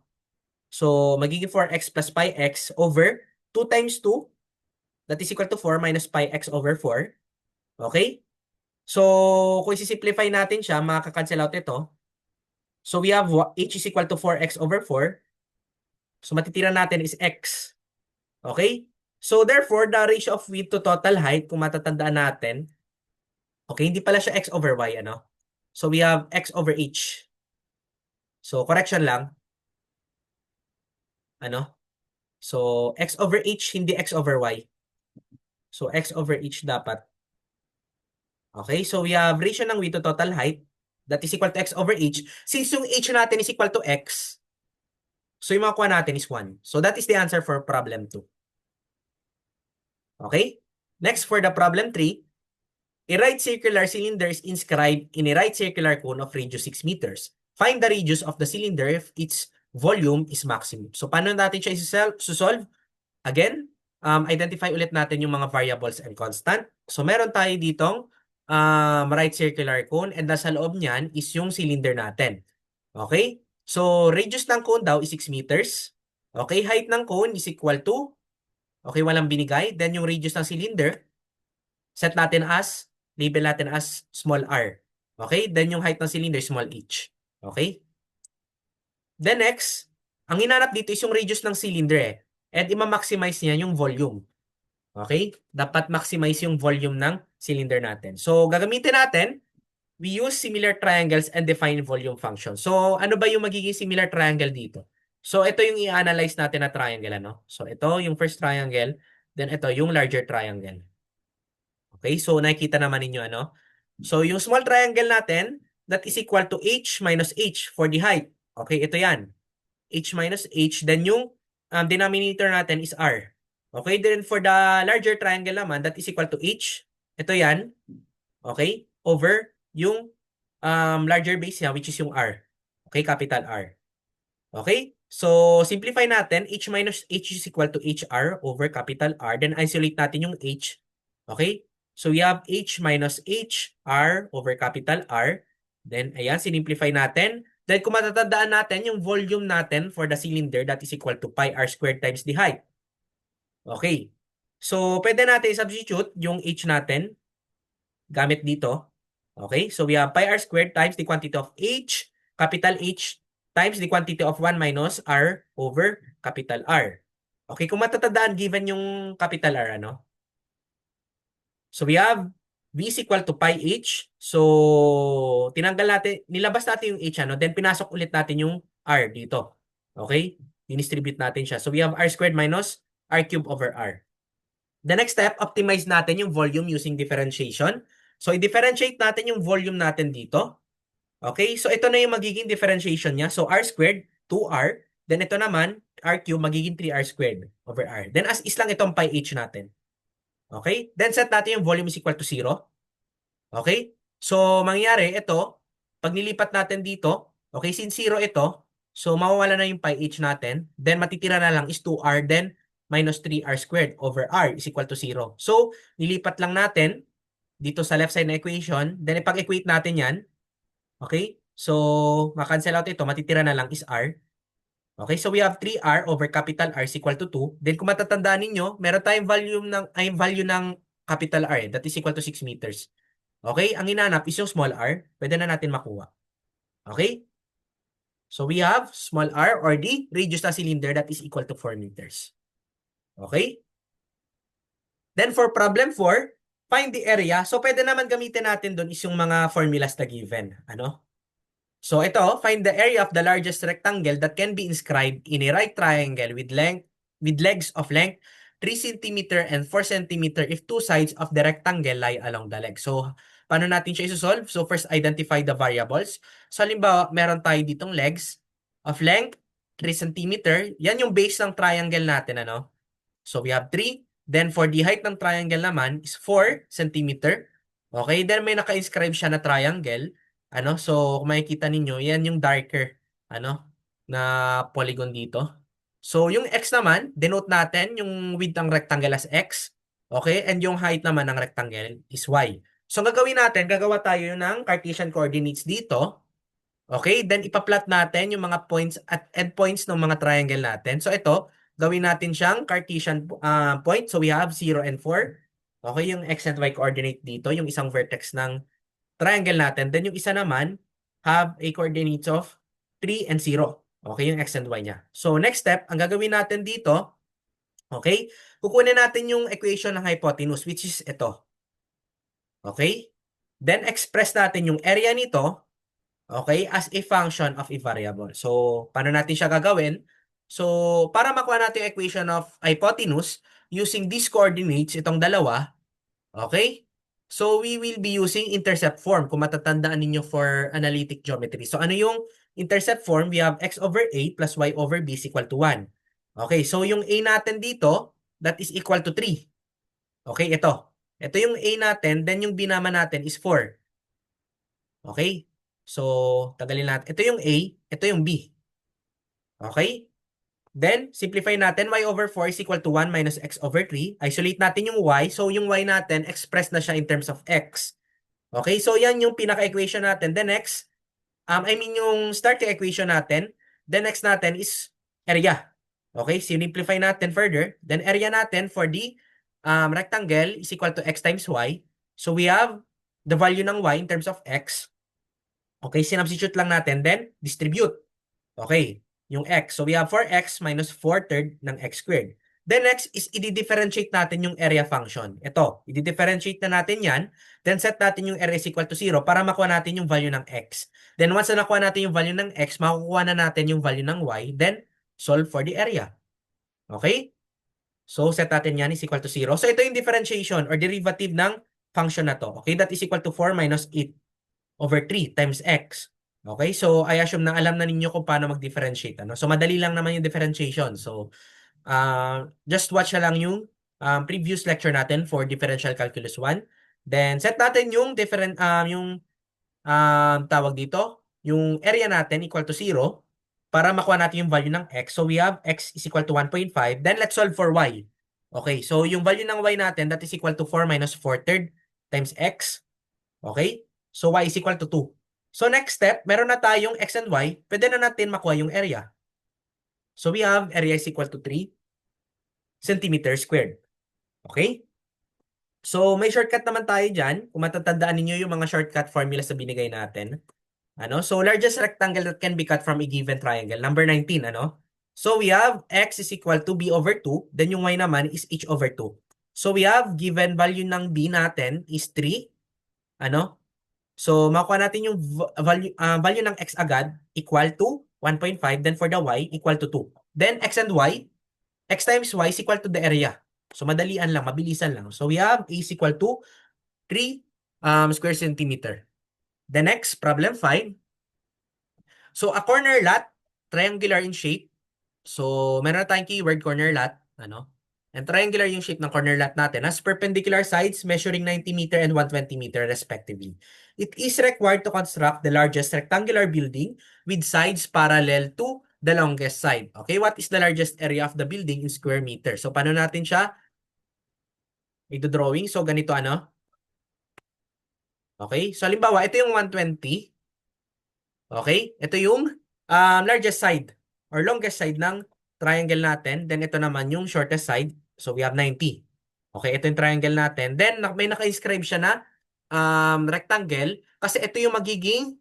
So, magiging 4x plus pi x over 2 times 2, that is equal to 4 minus pi x over 4. Okay? So, kung isi-simplify natin siya, makaka-cancel out ito. So, we have h is equal to 4x over 4. So, matitira natin is x. Okay? So, therefore, the ratio of width to total height, kung matatandaan natin, okay, hindi pala siya x over y, ano? So, we have x over h. So, correction lang. Ano? So, x over h, hindi x over y. So, x over h dapat. Okay, so we have ratio ng width to total height that is equal to x over h. Since yung h natin is equal to x, so yung makuha natin is 1. So that is the answer for problem 2. Okay? Next, for the problem 3, a right circular cylinder is inscribed in a right circular cone of radius 6 meters. Find the radius of the cylinder if its volume is maximum. So paano natin siya isusolve? Again, identify ulit natin yung mga variables and constant. So meron tayo ditong right circular cone and nasa loob niyan is yung cylinder natin. Okay? So radius ng cone daw is 6 meters. Okay, height ng cone is equal to, okay, walang binigay. Then yung radius ng cylinder, set natin as, label natin as small r. Okay, then yung height ng cylinder, small h. Okay? Then next, ang hinanap dito is yung radius ng cylinder eh. And ima-maximize niya yung volume. Okay? Dapat maximize yung volume ng cylinder natin. So, gagamitin natin, we use similar triangles and define volume function. So, ano ba yung magiging similar triangle dito? So, ito yung i-analyze natin na triangle, ano? So, ito yung first triangle, then ito yung larger triangle. Okay? So, nakikita naman ninyo, ano? So, yung small triangle natin, that is equal to h minus h for the height. Okay, ito yan. H minus h, then yung denominator natin is r. Okay, then for the larger triangle naman, that is equal to h. Ito yan. Okay, over yung larger base niya, which is yung r. Okay, capital R. Okay, so simplify natin, h minus h is equal to hr over capital R. Then isolate natin yung h. Okay, so we have h minus hr over capital R. Then, ayan, sinimplify natin. Then, kung matatandaan natin, yung volume natin for the cylinder, that is equal to pi r squared times the height. Okay. So, pwede natin i-substitute yung h natin gamit dito. Okay. So, we have pi r squared times the quantity of h, capital H, times the quantity of 1 minus r over capital R. Okay. Kung matatandaan, given yung capital R, ano? So, we have V is equal to pi h. So, tinanggal natin, nilabas natin yung h, ano? Then, pinasok ulit natin yung r dito. Okay? Dinistribute natin siya. So, we have r squared minus r cubed over r. The next step, optimize natin yung volume using differentiation. So, i-differentiate natin yung volume natin dito. Okay? So, ito na yung magiging differentiation niya. So, r squared, 2r. Then, ito naman, r cubed, magiging 3r squared over r. Then, as is lang itong pi h natin. Okay? Then set natin yung volume is equal to 0. Okay? So, mangyayari, ito, pag nilipat natin dito, okay, since 0 ito, so mawawala na yung pi h natin. Then, matitira na lang is 2r, then minus 3r squared over r is equal to 0. So, nilipat lang natin dito sa left side na equation. Then, ipag-equate natin yan. Okay? So, makancel out ito, matitira na lang is r. Okay, so we have 3R over capital R is equal to 2. Then kung matatandaan ninyo, meron tayong value ng capital R, that is equal to 6 meters. Okay, ang hinanap is yung small r, pwede na natin makuha. Okay? So we have small r or the radius ng cylinder that is equal to 4 meters. Okay? Then for problem 4, find the area. So pwede naman gamitin natin doon is yung mga formulas na given. Ano? So ito, find the area of the largest rectangle that can be inscribed in a right triangle with legs of length 3 cm and 4 cm if two sides of the rectangle lie along the leg. So paano natin siya isosolve? So first identify the variables. So halimbawa, meron tayo ditong legs of length 3 cm. Yan yung base ng triangle natin, ano? So we have 3. Then for the height ng triangle naman is 4 cm. Okay, then may naka-inscribe siya na triangle. Ano? So kung makikita ninyo, yan yung darker ano na polygon dito. So yung x naman, denote natin yung width ng rectangle as x. Okay? And yung height naman ng rectangle is y. So gagawin natin, gagawa tayo ng Cartesian coordinates dito. Okay? Then ipa-plot natin yung mga points at endpoints ng mga triangle natin. So ito, gawin natin siyang Cartesian point. So we have 0 and 4. Okay, yung x and y coordinate dito, yung isang vertex ng triangle natin. Then yung isa naman, have a coordinates of 3 and 0. Okay, yung x and y niya. So next step, ang gagawin natin dito, okay, kukunin natin yung equation ng hypotenuse, which is ito. Okay? Then express natin yung area nito, okay, as a function of a variable. So, paano natin siya gagawin? So, para makuha natin yung equation of hypotenuse, using these coordinates, itong dalawa, okay? So, we will be using intercept form kung matatandaan ninyo for analytic geometry. So, ano yung intercept form? We have x over a plus y over b is equal to 1. Okay, so yung a natin dito, that is equal to 3. Okay, ito. Ito yung a natin, then yung b naman natin is 4. Okay? So, tagalin natin. Ito yung a, ito yung b. Okay? Then, simplify natin, y over 4 is equal to 1 minus x over 3. Isolate natin yung y. So, yung y natin, express na siya in terms of x. Okay? So, yan yung pinaka-equation natin. The next, yung starting equation natin, the next natin is area. Okay? Simplify natin further. Then, area natin for the rectangle is equal to x times y. So, we have the value ng y in terms of x. Okay? Sinubstitute lang natin. Then, distribute. Okay? Yung x. So, we have 4x minus 4/3 ng x squared. Then next is i-differentiate natin yung area function. Ito, i-differentiate na natin yan. Then set natin yung area is equal to 0 para makuha natin yung value ng x. Then once na nakuha natin yung value ng x, makukuha na natin yung value ng y. Then solve for the area. Okay? So set natin yan is equal to 0. So ito yung differentiation or derivative ng function na to. Okay? That is equal to 4 minus 8 over 3 times x. Okay, so I assume na alam na ninyo kung paano mag-differentiate. Ano? So madali lang naman yung differentiation. So just watch na lang yung previous lecture natin for differential calculus 1. Then set natin yung tawag dito, yung area natin equal to 0 para makuha natin yung value ng x. So we have x is equal to 1.5. Then let's solve for y. Okay, so yung value ng y natin that is equal to 4 minus 4/3 times x. Okay? So y is equal to 2. So next step, meron na tayong x and y, pwede na natin makuha yung area. So we have area is equal to 3 centimeter squared. Okay? So may shortcut naman tayo dyan. Kung matatandaan ninyo yung mga shortcut formulas na binigay natin. Ano? So largest rectangle that can be cut from a given triangle. Number 19, ano? So we have x is equal to b over 2. Then yung y naman is h over 2. So we have given value ng b natin is 3. Ano? So, makuha natin yung value ng x agad equal to 1.5. Then for the y, equal to 2. Then x and y, x times y is equal to the area. So, madalian lang, mabilisan lang. So, we have a is equal to 3 square centimeter. The next, problem 5. So, a corner lot, triangular in shape. So, meron na tayong keyword corner lot. Ano? And triangular yung shape ng corner lot natin. Has perpendicular sides measuring 90 meter and 120 meter respectively. It is required to construct the largest rectangular building with sides parallel to the longest side. Okay, what is the largest area of the building in square meter? So, paano natin siya ito-drawing? So, ganito ano? Okay, so halimbawa, ito yung 120. Okay, ito yung largest side. or longest side ng triangle natin. Then ito naman yung shortest side. So we have 90. Okay, ito yung triangle natin. Then may naka-inscribe siya na rectangle kasi ito yung magiging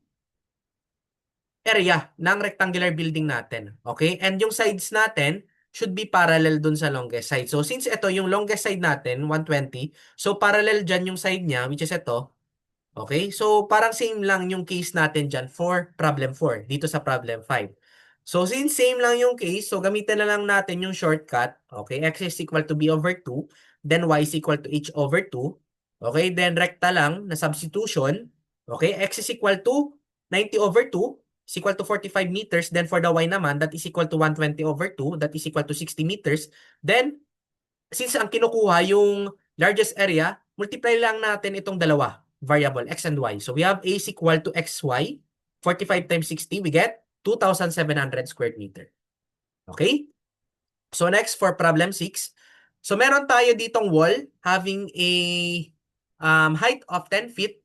area ng rectangular building natin. Okay? And yung sides natin should be parallel dun sa longest side. So since ito yung longest side natin, 120, so parallel dyan yung side niya, which is ito. Okay? So, parang same lang yung case natin dyan for problem 4, dito sa problem 5. So, since same lang yung case, so gamitin na lang natin yung shortcut. Okay? X is equal to b over 2. Then, y is equal to h over 2. Okay? Then, recta lang na substitution. Okay? X is equal to 90 over 2 is equal to 45 meters. Then, for the y naman, that is equal to 120 over 2. That is equal to 60 meters. Then, since ang kinukuha yung largest area, multiply lang natin itong dalawa variable, x and y. So we have a is equal to xy, 45 times 60, we get 2,700 square meter. Okay? So next for problem 6. So meron tayo ditong wall having a height of 10 feet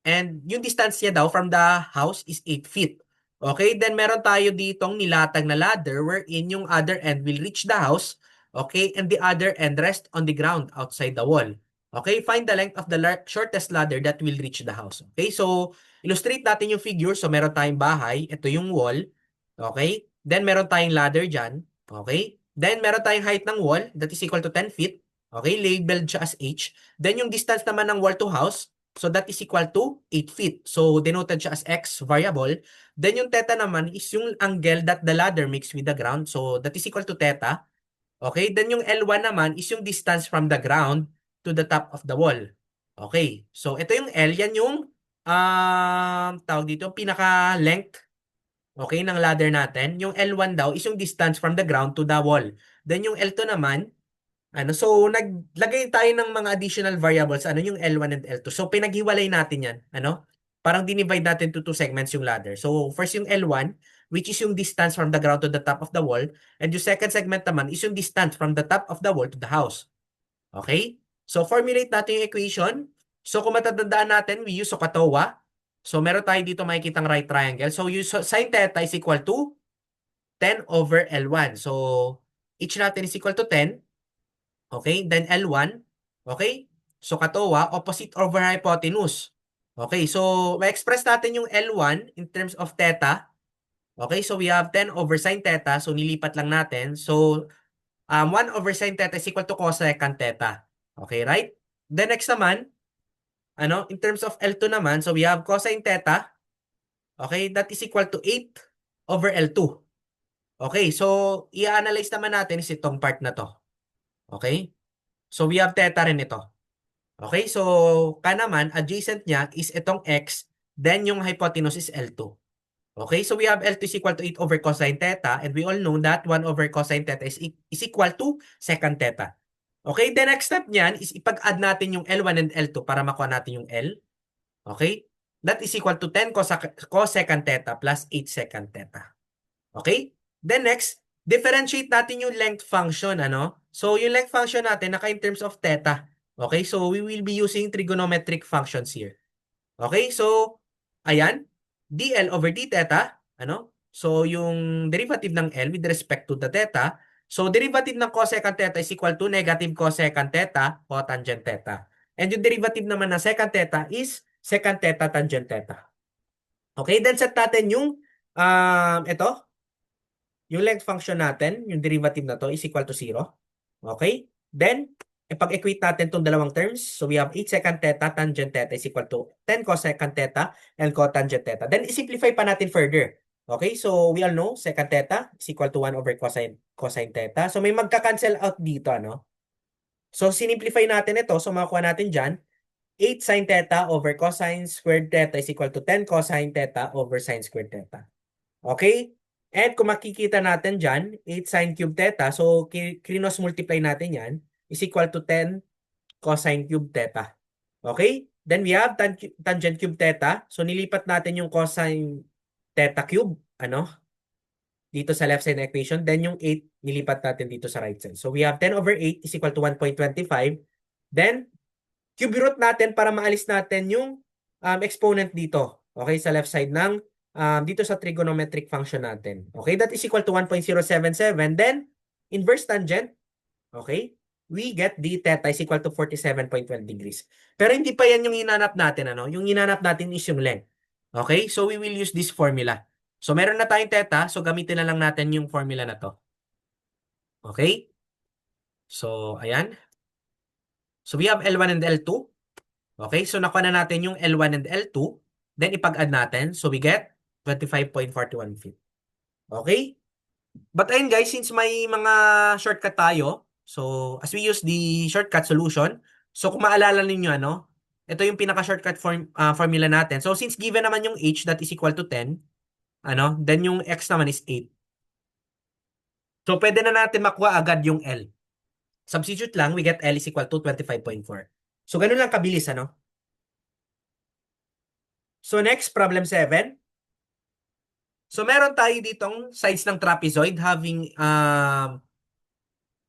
and yung distance niya daw from the house is 8 feet. Okay, then meron tayo ditong nilatag na ladder wherein yung other end will reach the house, okay, and the other end rest on the ground outside the wall. Okay, find the length of the shortest ladder that will reach the house. Okay, so illustrate natin yung figure. So meron tayong bahay, ito yung wall, okay, then meron tayong ladder dyan, okay, then meron tayong height ng wall that is equal to 10 feet, okay, labeled siya as h, then yung distance naman ng wall to house, so that is equal to 8 feet. So denoted siya as x variable. Then yung theta naman is yung angle that the ladder makes with the ground. So that is equal to theta. Okay? Then yung L1 naman is yung distance from the ground to the top of the wall. Okay. So ito yung L. Yan yung tawag dito, pinaka-length, okay, ng ladder natin. Yung L1 daw is yung distance from the ground to the wall. Then yung L2 naman, so naglagay tayo ng mga additional variables, yung L1 and L2. So pinaghiwalay natin yan, parang dinivide natin to two segments yung ladder. So first yung L1, which is yung distance from the ground to the top of the wall, and yung second segment naman is yung distance from the top of the wall to the house. Okay? So formulate natin yung equation. So kung matatandaan natin, we use SOHCAHTOA. So meron tayo dito makikitang right triangle. So use sin theta is equal to 10 over L1. So each natin is equal to 10. Okay, then L1, okay? So katoa, opposite over hypotenuse. Okay, so ma-express natin yung L1 in terms of theta. Okay, so we have 10 over sin theta, so nilipat lang natin. So 1 over sin theta is equal to cosecant theta. Okay, right? Then next naman, in terms of L2 naman, so we have cosine theta. Okay, that is equal to 8 over L2. Okay, so i-analyze naman natin is itong part na to. Okay? So we have theta rin ito. Okay, so naman, adjacent niya is itong x, then yung hypotenuse is L2. Okay, so we have L2 is equal to 8 over cosine theta, and we all know that 1 over cosine theta is equal to secant theta. Okay, the next step niyan is ipag-add natin yung L1 and L2 para makuha natin yung L. Okay, that is equal to 10 cosecant theta plus 8 secant theta. Okay, then next, differentiate natin yung length function, So yung length function natin naka in terms of theta. Okay, so we will be using trigonometric functions here. Okay, so ayan, dl over d theta, So yung derivative ng L with respect to the theta, so derivative ng cosecant theta is equal to negative cosecant theta cotangent theta. And yung derivative naman ng secant theta is secant theta tangent theta. Okay, then set natin yung ito, yung length function natin, yung derivative na to is equal to 0. Okay? Then, ipag-equate natin itong dalawang terms. So, we have 8 secant theta tangent theta is equal to 10 cosecant theta and cotangent theta. Then, isimplify pa natin further. Okay? So, we all know secant theta is equal to 1 over cosine theta. So, may magka-cancel out dito, So, sinimplify natin ito. So, makuha natin dyan, 8 sin theta over cosine squared theta is equal to 10 cosine theta over sine squared theta. Okay? And kung makikita natin dyan, 8 sine cube theta, so krinos multiply natin yan, is equal to 10 cosine cube theta. Okay? Then we have tangent cube theta. So nilipat natin yung cosine theta cube, dito sa left side ng equation. Then yung 8, nilipat natin dito sa right side. So we have 10 over 8 is equal to 1.25. Then, cube root natin para maalis natin yung exponent dito. Okay, sa left side ng dito sa trigonometric function natin. Okay, that is equal to 1.077. Then, inverse tangent, okay, we get d theta is equal to 47.12 degrees. Pero hindi pa yan yung hinanap natin, ano? Yung hinanap natin is yung length. Okay, so we will use this formula. So, meron na tayong theta, so gamitin na lang natin yung formula na to. Okay? So, ayan. So, we have L1 and L2. Okay, so nakuha na natin yung L1 and L2. Then, ipag-add natin. So, we get 25.41 feet. Okay? But ayun guys, since may mga shortcut tayo, so as we use the shortcut solution, so kung maalala ninyo, ano, ito yung pinaka-shortcut formula natin. So since given naman yung h that is equal to 10, ano, then yung x naman is 8. So pwede na natin makuha agad yung L. Substitute lang, we get L is equal to 25.4. So ganun lang kabilis, ano? So next, problem 7. So meron tayo ditong sides ng trapezoid having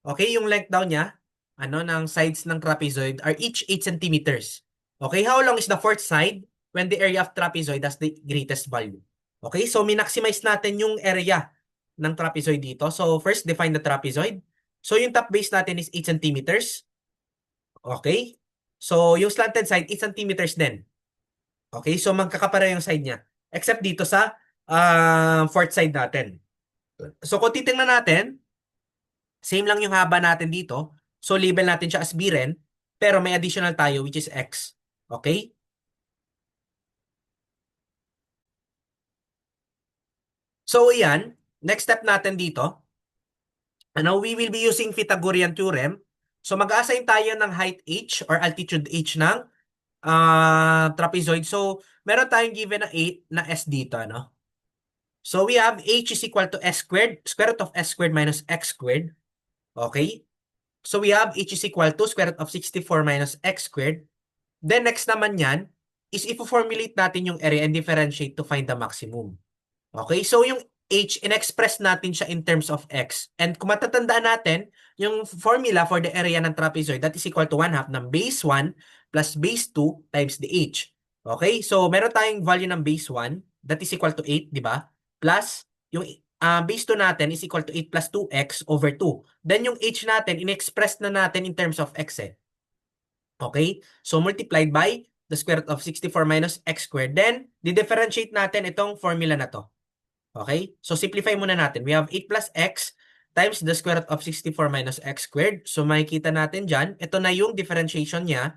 okay, yung length daw niya, ano, ng sides ng trapezoid are each 8 centimeters. Okay, how long is the fourth side when the area of trapezoid has the greatest value? Okay, so min-maximize natin yung area ng trapezoid dito. So first, define the trapezoid. So yung top base natin is 8 centimeters. Okay, so yung slanted side, 8 centimeters din. Okay, so magkakapara yung side niya. Except dito sa fourth side natin. So kung titingnan natin, same lang yung haba natin dito. So, label natin siya as B rin. Pero may additional tayo which is X. Okay? So, yan. Next step natin dito. Ano, we will be using Pythagorean theorem. So, mag-assign tayo ng height H or altitude H ng trapezoid. So, meron tayong given na 8 na S dito. Ano? So, we have H is equal to S squared. Square root of S squared minus X squared. Okay? So, we have H is equal to square root of 64 minus X squared. Then next naman yan is i-formulate natin yung area and differentiate to find the maximum. Okay? So yung H, in-express natin siya in terms of X. And kung matatandaan natin, yung formula for the area ng trapezoid, that is equal to 1/2 ng base 1 plus base 2 times the H. Okay? So meron tayong value ng base 1, that is equal to 8, di ba? Plus, yung base 2 natin is equal to 8 plus 2x over 2. Then yung H natin, in-express na natin in terms of X eh. Okay? So, multiplied by the square root of 64 minus x squared. Then, di-differentiate natin itong formula na to. Okay? So, simplify muna natin. We have 8 plus x times the square root of 64 minus x squared. So, makikita natin dyan. Ito na yung differentiation niya.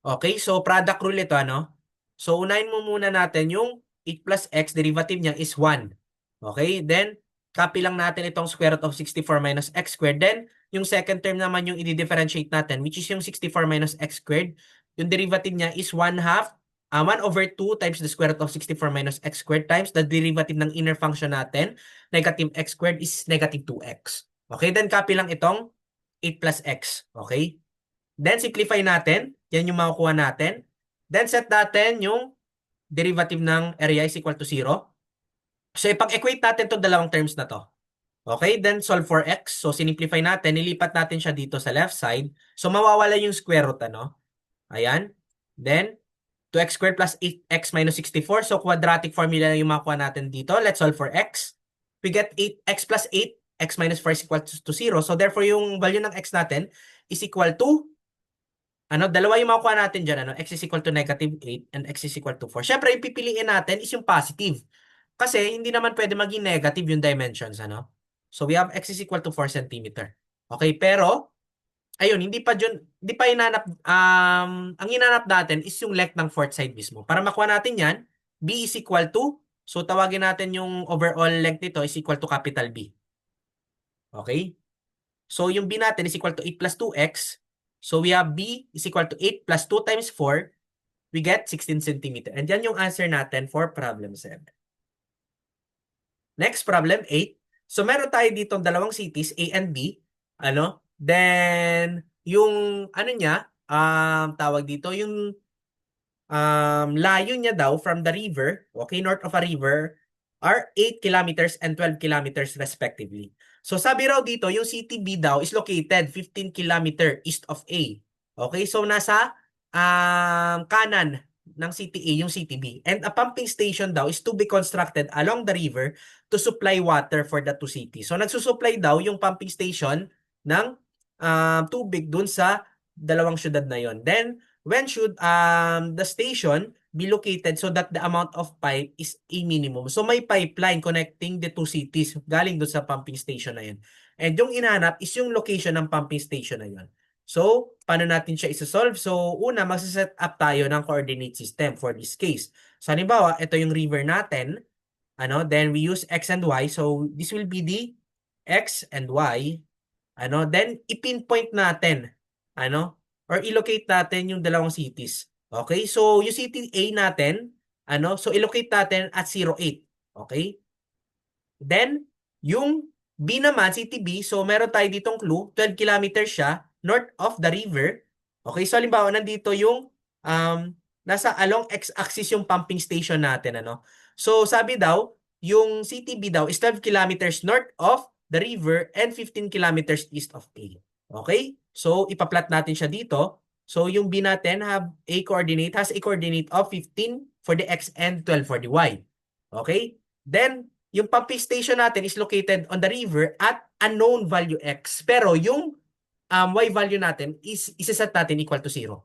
Okay? So, product rule ito, ano? So, unahin mo muna natin yung 8 plus x, derivative niya is 1. Okay? Then, copy lang natin itong square root of 64 minus x squared. Then, yung second term naman yung i-differentiate natin, which is yung 64 minus x squared. Yung derivative niya is 1/2, 1 over 2 times the square root of 64 minus x squared times the derivative ng inner function natin, negative x squared is negative 2x. Okay, then copy lang itong 8 plus x. Okay? Then simplify natin. Yan yung makukuha natin. Then set natin yung derivative ng area is equal to 0. So ipag-equate natin itong dalawang terms na to. Okay, then solve for x. So, sinimplify natin. Nilipat natin siya dito sa left side. So, mawawala yung square root, ano? Ayan. Then, 2x squared plus 8x minus 64. So, quadratic formula yung makuha natin dito. Let's solve for x. We get 8x plus 8. X minus 4 is equal to 0. So, therefore, yung value ng x natin is equal to, ano, dalawa yung makuha natin dyan. Ano? X is equal to negative 8 and x is equal to 4. Siyempre, yung pipiliin natin is yung positive. Kasi, hindi naman pwede maging negative yung dimensions, ano? So, we have x is equal to 4 cm. Okay, pero, ayun, hindi pa hinanap, ang hinanap natin is yung length ng fourth side mismo. Para makuha natin yan, b is equal to, so tawagin natin yung overall length nito is equal to capital B. Okay? So, yung b natin is equal to 8 plus 2x. So, we have b is equal to 8 plus 2 times 4. We get 16 cm. And yan yung answer natin for problem 7. Next, problem 8. So, meron tayo dito dalawang cities, A and B. Ano? Then, yung, ano niya, tawag dito, yung layo niya daw from the river, okay, north of a river, are 8 kilometers and 12 kilometers respectively. So, sabi raw dito, yung city B daw is located 15 kilometer east of A. Okay, so nasa kanan ng city A yung city B. And a pumping station daw is to be constructed along the river to supply water for the two cities. So nagsusupply daw yung pumping station ng tubig dun sa dalawang syudad na yon. Then when should the station be located so that the amount of pipe is a minimum? So may pipeline connecting the two cities galing dun sa pumping station na yun. And yung inahanap is yung location ng pumping station na yun. So, paano natin siya isa-solve? So, una, magsiset up tayo ng coordinate system for this case. So, halimbawa, ito yung river natin. Then we use X and Y. So, this will be the X and Y. Then i-pinpoint natin. Or i-locate natin yung dalawang cities. Okay? So, yung city A natin, so i-locate natin at 08. Okay? Then, yung B naman, city B, so meron tayo ditong clue, 12 kilometers siya, north of the river. Okay, so halimbawa, nandito yung, nasa along x-axis yung pumping station natin, So, sabi daw, yung city B daw is 12 kilometers north of the river and 15 kilometers east of A. Okay? So, ipa-plot natin siya dito. So, yung B natin has a coordinate of 15 for the X and 12 for the Y. Okay? Then, yung pumping station natin is located on the river at unknown value X. Pero yung Y value natin is isaset natin equal to 0.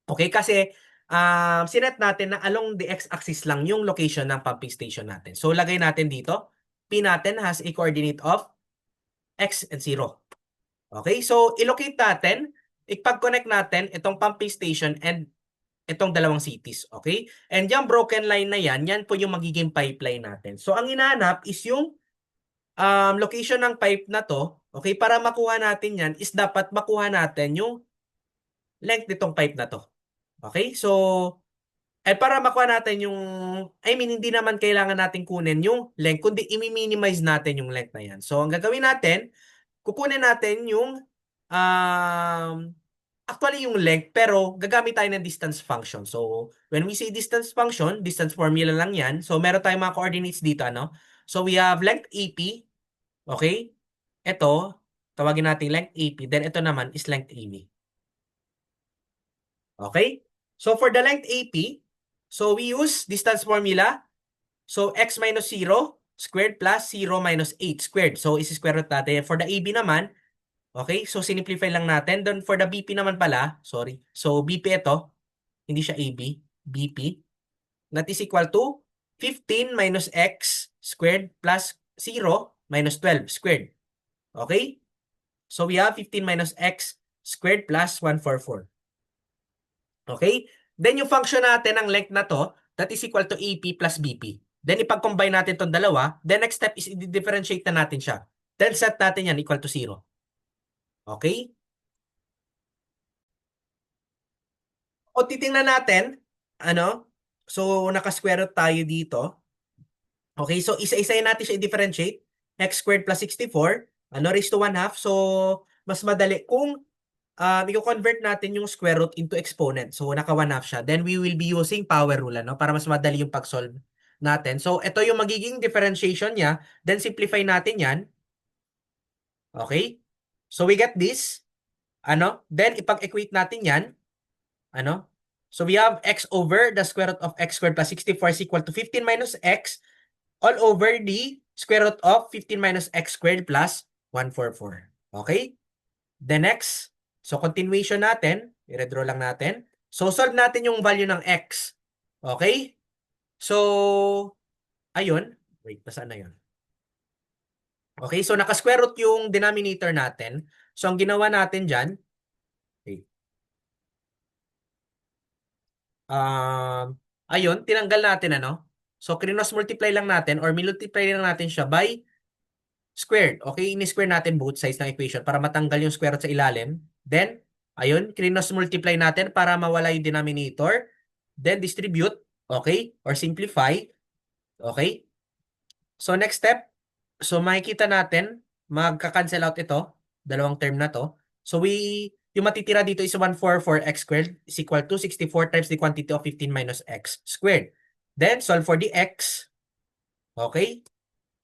Okay? Kasi sinet natin na along the x-axis lang yung location ng pumping station natin. So, lagay natin dito. P natin has a coordinate of X and 0. Okay? So, ilocate natin, ipag-connect natin itong pumping station and itong dalawang cities, okay? And yung broken line na yan po yung magiging pipeline natin. So, ang hinahanap is yung location ng pipe na to, okay? Para makuha natin yan is dapat makuha natin yung length nitong pipe na to. Okay? So, para makuha natin yung, hindi naman kailangan natin kunin yung length, kundi i-minimize natin yung length na yan. So, ang gagawin natin, kukunin natin yung actually yung length, pero gagamit tayo ng distance function. So, when we say distance function, distance formula lang yan. So, meron tayong mga coordinates dito, So, we have length AP. Okay? Ito, tawagin natin length AP. Then, ito naman is length AB. Okay? So, for the length AP, so we use distance formula. So, x minus 0 squared plus 0 minus 8 squared. So, isi-square root natin. For the AB naman, okay, so simplify lang natin. Then for the BP naman pala, sorry. So BP ito, hindi siya AB, BP. That is equal to 15 minus x squared plus 0 minus 12 squared. Okay? So we have 15 minus x squared plus 144. Okay? Then yung function natin ng length na to, that is equal to AP plus BP. Then ipag-combine natin itong dalawa. The next step is i-differentiate na natin siya. Then set natin yan equal to 0. Okay? O titingnan natin, so naka-square root tayo dito. Okay, so isa-isayin natin siya i-differentiate. X squared plus 64, raised to 1/2. So, mas madali kung i-convert natin yung square root into exponent. So, naka 1/2 siya. Then, we will be using power rule, para mas madali yung pag-solve natin. So, ito yung magiging differentiation niya. Then, simplify natin yan. Okay? So, we get this. Then, ipag-equate natin yan. So we have x over the square root of x squared plus 64 is equal to 15 minus x all over the square root of 15 minus x squared plus 144. Okay? The next, so continuation natin, i-redraw lang natin. So solve natin yung value ng x. Okay? So, ayun. Wait, nasaan na yun? Okay, so naka-square root yung denominator natin. So ang ginawa natin dyan, ayun, tinanggal natin So, cross multiply lang natin or multiply lang natin siya by squared. Okay, ini-square natin both sides ng equation para matanggal yung square root sa ilalim. Then, ayun, cross multiply natin para mawala yung denominator. Then, distribute. Okay, or simplify. Okay. So, next step. So, makikita natin, magka-cancel out ito. Dalawang term na to. So, yung matitira dito is 144x squared is equal to 64 times the quantity of 15 minus x squared. Then, solve for the x. Okay?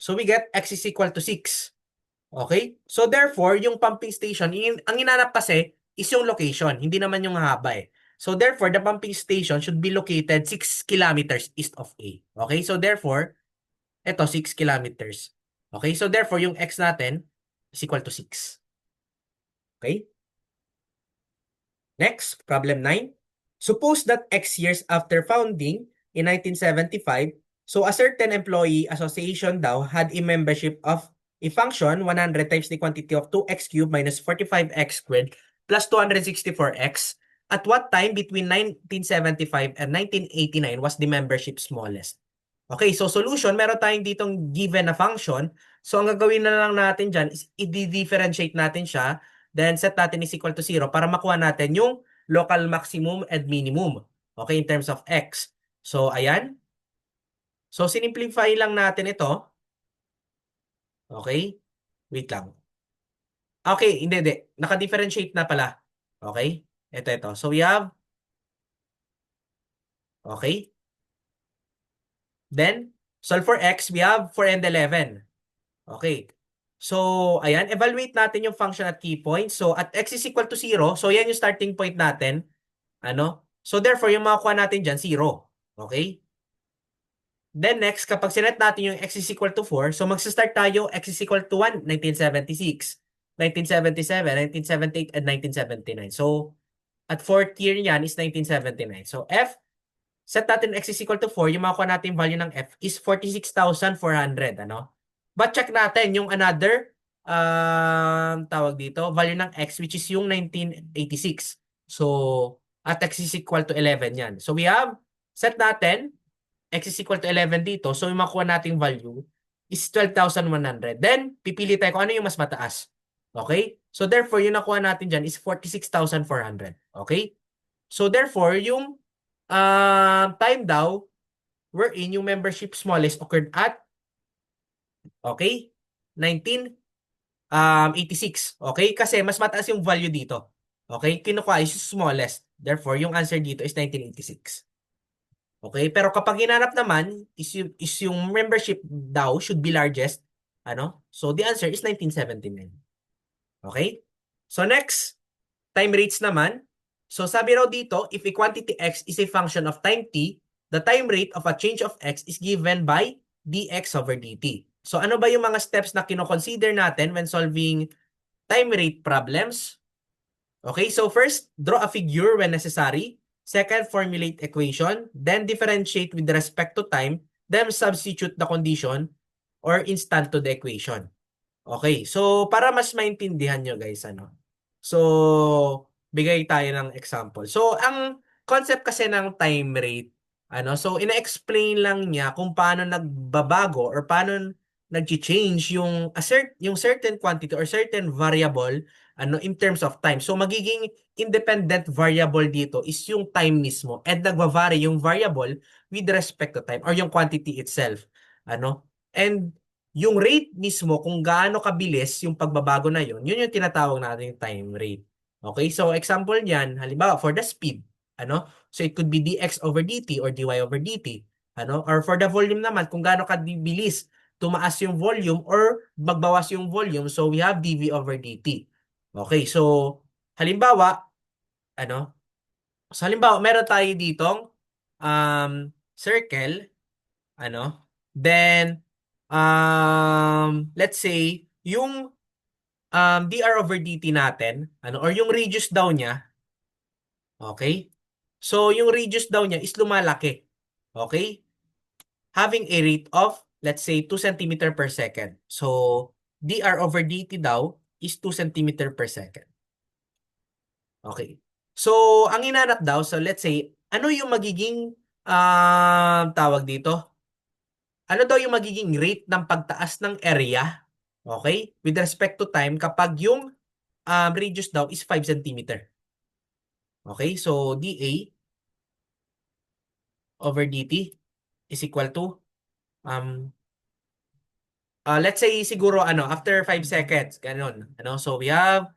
So, we get x is equal to 6. Okay? So, therefore, yung pumping station, ang hinanap kasi is yung location, hindi naman yung haba eh. So therefore, the pumping station should be located 6 kilometers east of A. Okay? So therefore, ito 6 kilometers. Okay? So therefore, yung x natin is equal to 6. Okay? Next, problem 9. Suppose that X years after founding in 1975, so a certain employee association daw had a membership of a function 100 times the quantity of 2x cubed minus 45x squared plus 264x. At what time between 1975 and 1989 was the membership smallest? Okay, so solution, meron tayong ditong given na function. So ang gagawin na lang natin dyan is i-differentiate natin siya. Then set natin is equal to 0 para makuha natin yung local maximum and minimum. Okay, in terms of x. So, ayan. So, sinimplify lang natin ito. Okay? Wait lang. Okay, hindi. Naka-differentiate na pala. Okay? Ito. So, we have, okay? Then, solve for x, we have 4 and 11. Okay. So, ayan. Evaluate natin yung function at key point. So, at x is equal to 0. So, yan yung starting point natin. Ano? So, therefore, yung makukuha natin dyan, 0. Okay? Then next, kapag sinet natin yung x is equal to 4, so magsa-start tayo x is equal to 1, 1976, 1977, 1978, and 1979. So, at fourth year niyan is 1979. So, F, set natin x is equal to 4, yung makuha natin value ng F is 46,400, ano? But check natin yung another, tawag dito, value ng x, which is yung 1986. So, at x is equal to 11 yan. So, we have, set natin, x is equal to 11 dito. So, yung makuha nating value is 12,100. Then, pipili tayo kung ano yung mas mataas. Okay? So, therefore, yung nakuha natin dyan is 46,400. Okay? So, therefore, yung time daw wherein yung membership smallest occurred at, okay, 1986. Okay? Kasi mas mataas yung value dito. Okay? Kinukuha is smallest. Therefore, yung answer dito is 1986. Okay? Pero kapag hinanap naman, is yung membership daw should be largest. Ano? So, the answer is 1979. Okay? So, next, time rates naman. So, sabi raw dito, if a quantity x is a function of time t, the time rate of a change of x is given by dx over dt. So, ano ba yung mga steps na kinoconsider natin when solving time rate problems? Okay, so first, draw a figure when necessary. Second, formulate equation. Then, differentiate with respect to time. Then, substitute the condition or instant to the equation. Okay, so para mas maintindihan nyo guys, ano? So, bigay tayo ng example. So, ang concept kasi ng time rate, ano? So, ina-explain lang niya kung paano nagbabago or paano nag-change yung certain quantity or certain variable ano in terms of time. So, magiging independent variable dito is yung time mismo and nagva-vary yung variable with respect to time or yung quantity itself. Ano? And yung rate mismo, kung gaano kabilis yung pagbabago na yun yung tinatawag natin time rate. Okay? So, example niyan, halimbawa, for the speed, ano? So, it could be dx over dt or dy over dt. Ano? Or for the volume naman, kung gaano kabilis tumaas yung volume or magbawas yung volume, so we have dv over dt. Okay, so, halimbawa, ano? So, halimbawa, meron tayo ditong circle, ano? Then, let's say, yung dr over dt natin, ano, or yung radius daw niya, okay? So, yung radius daw niya is lumalaki. Okay? Having a rate of, let's say, 2 centimeter per second. So, dr over dt daw is 2 centimeter per second. Okay. So, ang inanap daw, so let's say, ano yung magiging, tawag dito? Ano daw yung magiging rate ng pagtaas ng area, okay, with respect to time kapag yung radius daw is 5 centimeter. Okay, so dA over dt is equal to, um, let's say siguro, ano, after 5 seconds, ganun. Ano? So we have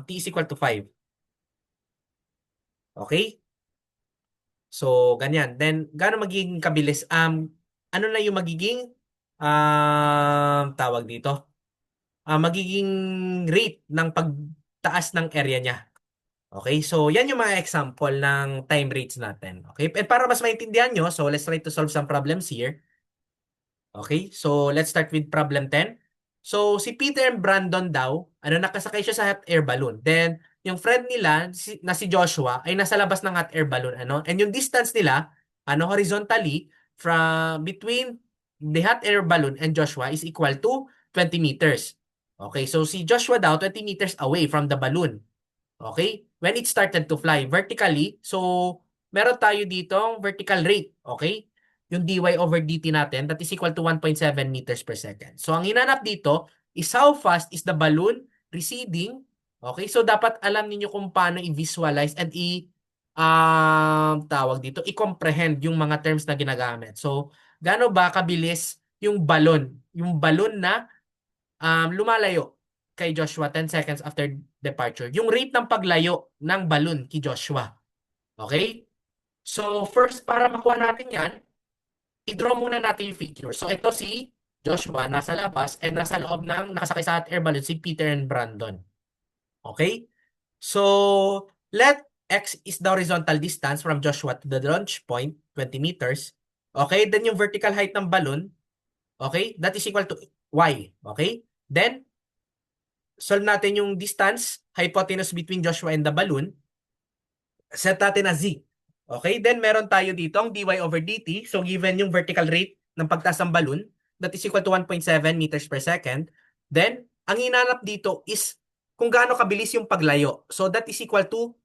t is equal to 5. Okay? So, ganyan. Then, gaano magiging kabilis? Ano na yung magiging, tawag dito? Magiging rate ng pagtaas ng area niya. Okay, so yan yung mga example ng time rates natin. Okay, and para mas maintindihan nyo, so let's try to solve some problems here. Okay, so let's start with problem 10. So si Peter and Brandon daw, nakasakay siya sa hot air balloon. Then yung friend nila na si Joshua ay nasa labas ng hot air balloon, And yung distance nila, horizontally from between the hot air balloon and Joshua is equal to 20 meters. Okay, so si Joshua daw 20 meters away from the balloon. Okay? When it started to fly vertically, so meron tayo ditong vertical rate. Okay? Yung dy over dt natin, that is equal to 1.7 meters per second. So ang hinanap dito is how fast is the balloon receding. Okay? So dapat alam niyo kung paano i-visualize and tawag dito, i-comprehend yung mga terms na ginagamit. So, gaano ba kabilis yung balon? Yung balon na lumalayo kay Joshua 10 seconds after departure. Yung rate ng paglayo ng balloon kay Joshua. Okay? So, first, para makuha natin yan, i-draw muna natin yung figure. So, ito si Joshua, nasa labas, and nasa loob ng nakasakay sa hot air balloon, si Peter and Brandon. Okay? So, let x is the horizontal distance from Joshua to the launch point, 20 meters. Okay? Then yung vertical height ng balloon, okay? That is equal to y. Okay? Then, solve natin yung distance, hypotenuse between Joshua and the balloon. Set natin na z. Okay? Then, meron tayo dito ang dy over dt. So, given yung vertical rate ng pagtaas ng balloon, that is equal to 1.7 meters per second. Then, ang hinanap dito is kung gaano kabilis yung paglayo. So, that is equal to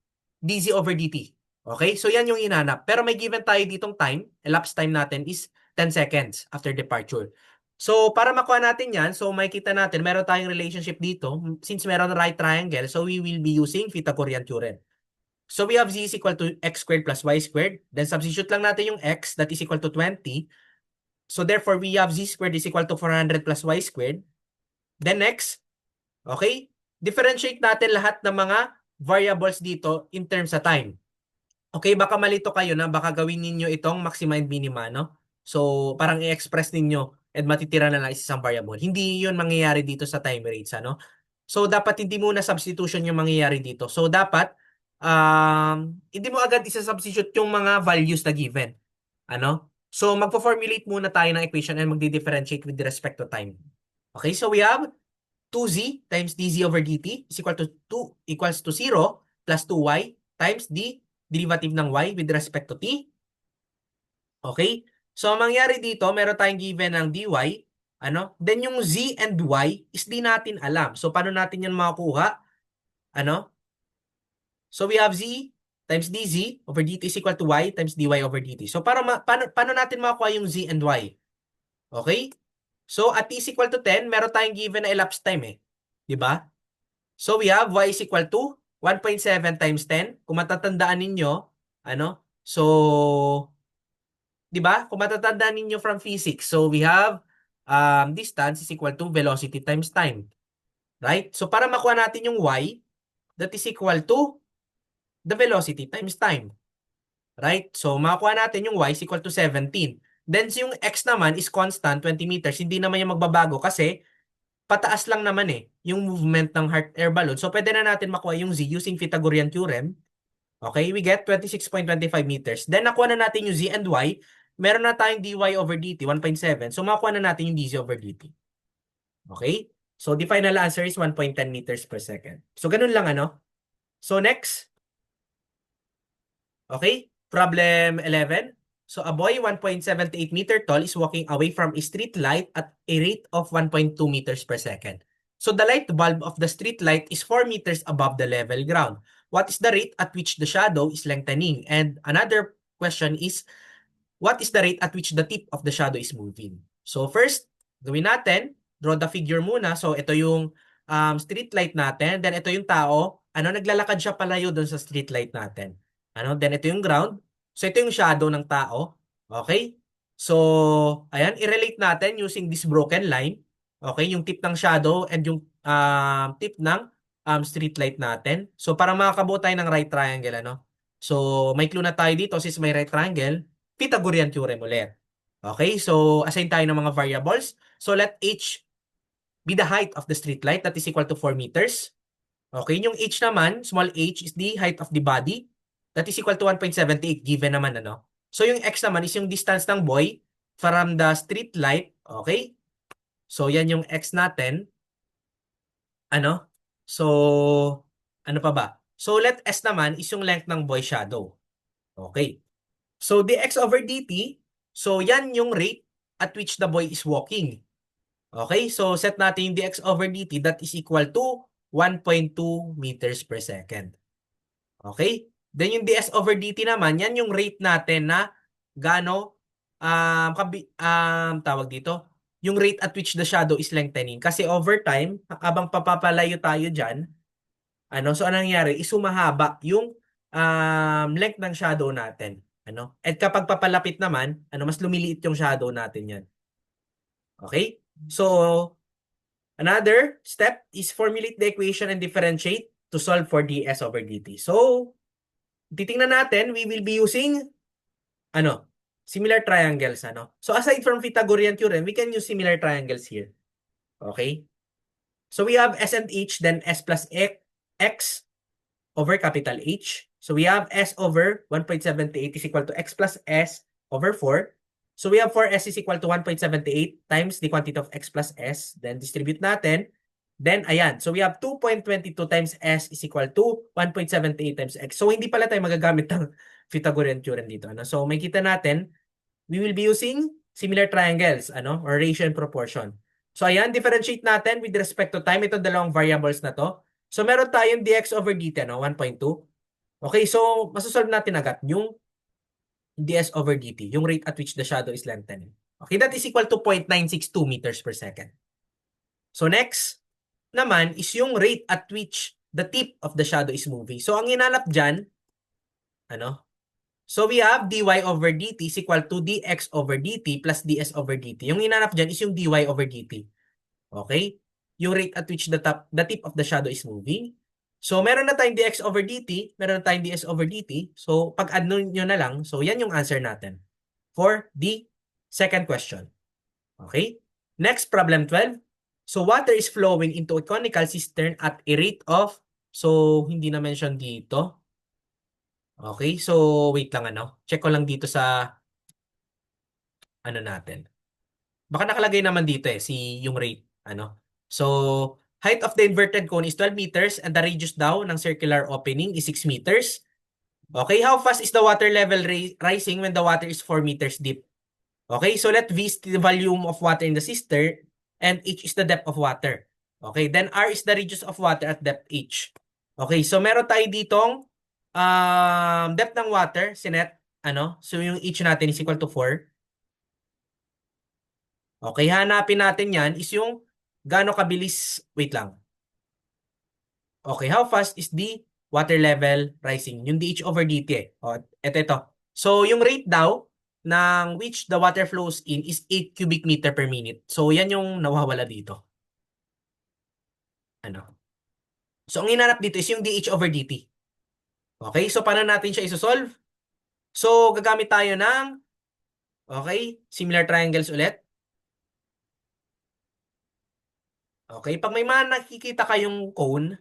dz over dt. Okay? So, yan yung hinanap. Pero may given tayo ditong time. Elapsed time natin is 10 seconds after departure. So, para makuha natin yan, so makikita natin, meron tayong relationship dito. Since meron right triangle, so we will be using Pythagorean theorem. So, we have z is equal to x squared plus y squared. Then, substitute lang natin yung x, that is equal to 20. So, therefore, we have z squared is equal to 400 plus y squared. Then, next, okay? Differentiate natin lahat ng mga variables dito in terms sa time. Okay, baka malito kayo na baka gawin ninyo itong maxima and minima, no? So, parang i-express ninyo and matitira na lang isang variable. Hindi yun mangyayari dito sa time rates, ano? So, dapat hindi muna substitution yung mangyayari dito. So, dapat, hindi mo agad isa-substitute yung mga values na given. Ano? So, magpo-formulate muna tayo ng equation and magdi-differentiate with respect to time. Okay, so we have 2z times dz over dt is equal to 2 equals to 0 plus 2y times d derivative ng y with respect to t. Okay? So, ang mangyari dito, meron tayong given ng dy, Then yung z and y is di natin alam. So, paano natin yan makukuha? So, we have z times dz over dt is equal to y times dy over dt. So, paano natin makukuha yung z and y? Okay? So, at t is equal to 10, meron tayong given na elapsed time eh. Diba? So, we have y is equal to 1.7 times 10. Kung matatandaan ninyo, So, di ba? Kung matatandaan ninyo from physics, so we have distance is equal to velocity times time. Right? So, para makuha natin yung y, that is equal to the velocity times time. Right? So, makuha natin yung y is equal to 17. Then, yung x naman is constant, 20 meters. Hindi naman yung magbabago kasi pataas lang naman yung movement ng hot air balloon. So, pwede na natin makuha yung z using Pythagorean theorem. Okay, we get 26.25 meters. Then, nakuha na natin yung z and y. Meron na tayong dy over dt, 1.7. So, makuha na natin yung dz over dt. Okay? So, the final answer is 1.10 meters per second. So, ganun lang, So, next. Okay? Problem 11. So, a boy 1.78 meter tall is walking away from a street light at a rate of 1.2 meters per second. So, the light bulb of the street light is 4 meters above the level ground. What is the rate at which the shadow is lengthening? And another question is, what is the rate at which the tip of the shadow is moving? So, first, gawin natin, draw the figure muna. So, ito yung street light natin. Then, ito yung tao. Naglalakad siya palayo doon sa street light natin. Then ito yung ground. So, ito yung shadow ng tao. Okay? So, ayan, i-relate natin using this broken line. Okay? Yung tip ng shadow and yung tip ng street light natin. So, para makakabuo tayo ng right triangle, So, may clue na tayo dito since may right triangle, Pythagorean theorem ulit. Okay? So, assign tayo ng mga variables. So, let h be the height of the street light that is equal to 4 meters. Okay, yung h naman, small h is the height of the body. That is equal to 1.78 given naman, ano? So yung x naman is yung distance ng boy from the street light. Okay? So yan yung x natin. Ano? So, ano pa ba? So let s naman is yung length ng boy shadow. Okay. So dx over dt, so yan yung rate at which the boy is walking. Okay, so set natin yung dx over dt, that is equal to 1.2 meters per second. Okay? Then yung ds over dt naman, yan yung rate natin na gaano tawag dito, yung rate at which the shadow is lengthening. Kasi over time, habang papapalayo tayo dyan, so anong nangyayari is humahaba yung length ng shadow natin. At kapag papalapit naman, mas lumiliit yung shadow natin yan. Okay? So, another step is formulate the equation and differentiate to solve for ds over dt. So, titingnan natin, we will be using similar triangles. So, aside from Pythagorean theorem, we can use similar triangles here. Okay? So, we have s and h, then s plus x over capital H. So we have S over 1.78 is equal to X plus S over 4. So we have 4S is equal to 1.78 times the quantity of X plus S. Then distribute natin. Then ayan. So we have 2.22 times S is equal to 1.78 times X. So hindi pala tayo magagamit ng Pythagorean theorem dito. So makikita natin, we will be using similar triangles, or ratio and proportion. So ayan, differentiate natin with respect to time. Ito dalawang variables na to. So, meron tayong dx over dt, 1.2. Okay, so, masasolve natin agad yung ds over dt, yung rate at which the shadow is lengthening. Okay, that is equal to 0.962 meters per second. So, next naman is yung rate at which the tip of the shadow is moving. So, ang hinanap dyan, So, we have dy over dt is equal to dx over dt plus ds over dt. Yung hinanap dyan is yung dy over dt. Okay? Yung rate at which the tip of the shadow is moving. So, meron na tayong dx over dt, meron na tayong ds over dt. So, pag-add nyo na lang, so yan yung answer natin for the second question. Okay? Next, problem 12. So, water is flowing into a conical cistern at a rate of, so, hindi na mention dito. Okay? So, wait lang Check ko lang dito sa, natin. Baka nakalagay naman dito yung rate. So, height of the inverted cone is 12 meters and the radius daw ng circular opening is 6 meters. Okay, how fast is the water level rising when the water is 4 meters deep? Okay, so let V is the volume of water in the cistern and H is the depth of water. Okay, then R is the radius of water at depth H. Okay, so meron tayo ditong depth ng water, sinet, so yung H natin is equal to 4. Okay, hanapin natin yan is yung gaano kabilis, wait lang. Okay, how fast is the water level rising? Yung dH over dt O, ito. So, yung rate daw ng which the water flows in is 8 cubic meter per minute. So, yan yung nawawala dito. So, ang hinanap dito is yung dH over dt. Okay, so paano natin siya isosolve? So, gagamit tayo ng, similar triangles ulit. Okay, pag may mga nakikita kayong cone,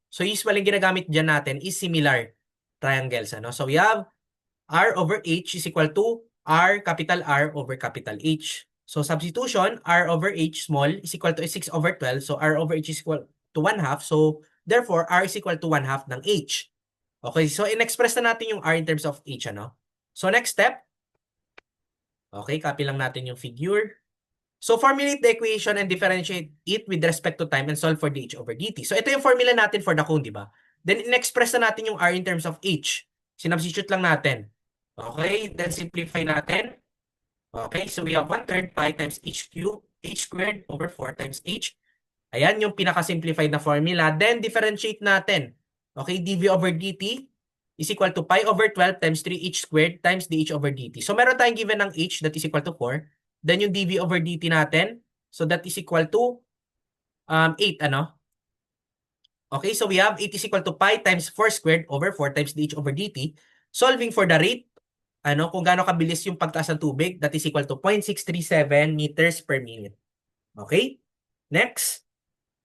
so usually ginagamit dyan natin is similar triangles, So we have R over H is equal to capital R over capital H. So substitution, R over H small is equal to 6 over 12. So R over H is equal to 1/2. So therefore, R is equal to 1/2 ng H. Okay, so in-express na natin yung R in terms of H, So next step, okay, copy lang natin yung figure. So, formulate the equation and differentiate it with respect to time and solve for dH over dt. So, ito yung formula natin for the cone, di ba? Then, in-express na natin yung R in terms of H. Sinubstitute lang natin. Okay? Then, simplify natin. Okay? So, we have 1/3 pi times H cubed, H squared over 4 times H. Ayan yung pinaka-simplified na formula. Then, differentiate natin. Okay? dV over dt is equal to pi over 12 times 3H squared times dH over dt. So, meron tayong given ng H that is equal to 4. Then yung dV over dt natin, so that is equal to 8, Okay, so we have 8 is equal to pi times 4 squared over 4 times dH over dt. Solving for the rate, kung gaano kabilis yung pagtaas ng tubig, that is equal to 0.637 meters per minute. Okay? Next.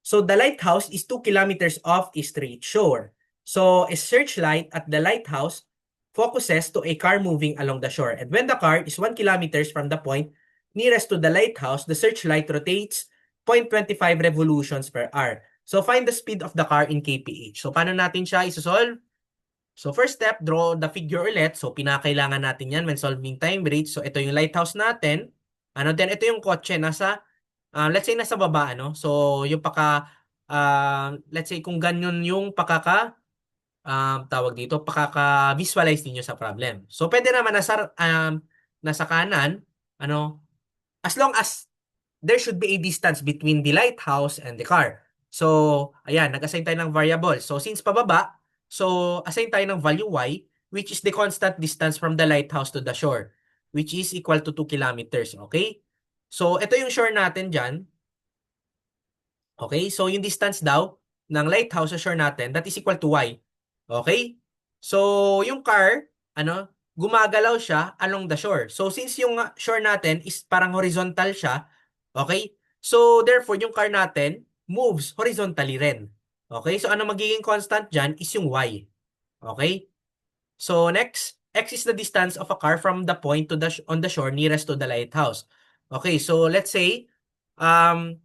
So the lighthouse is 2 kilometers off a straight shore. So a searchlight at the lighthouse focuses to a car moving along the shore. And when the car is 1 kilometers from the point nearest to the lighthouse, the searchlight rotates 0.25 revolutions per hour. So find the speed of the car in kph. So paano natin siya isosolve? So first step, draw the figure ulit. So pinakailangan natin yan when solving time rate. So ito yung lighthouse natin. Then ito yung kotse nasa, let's say nasa baba, So yung let's say kung ganyan yung tawag dito, pakaka-visualize niyo sa problem. So pwede naman nasa kanan, as long as there should be a distance between the lighthouse and the car. So, ayan, nag-assign tayo ng variable. So, since pababa, so assign tayo ng value y, which is the constant distance from the lighthouse to the shore, which is equal to 2 kilometers. Okay? So, ito yung shore natin dyan. Okay? So, yung distance daw ng lighthouse sa shore natin, that is equal to y. Okay? So, yung car, gumagalaw siya along the shore. So, since yung shore natin is parang horizontal siya, okay? So, therefore, yung car natin moves horizontally rin. Okay? So, ano magiging constant dyan is yung y. Okay? So, next, x is the distance of a car from the point to on the shore nearest to the lighthouse. Okay, so let's say, um,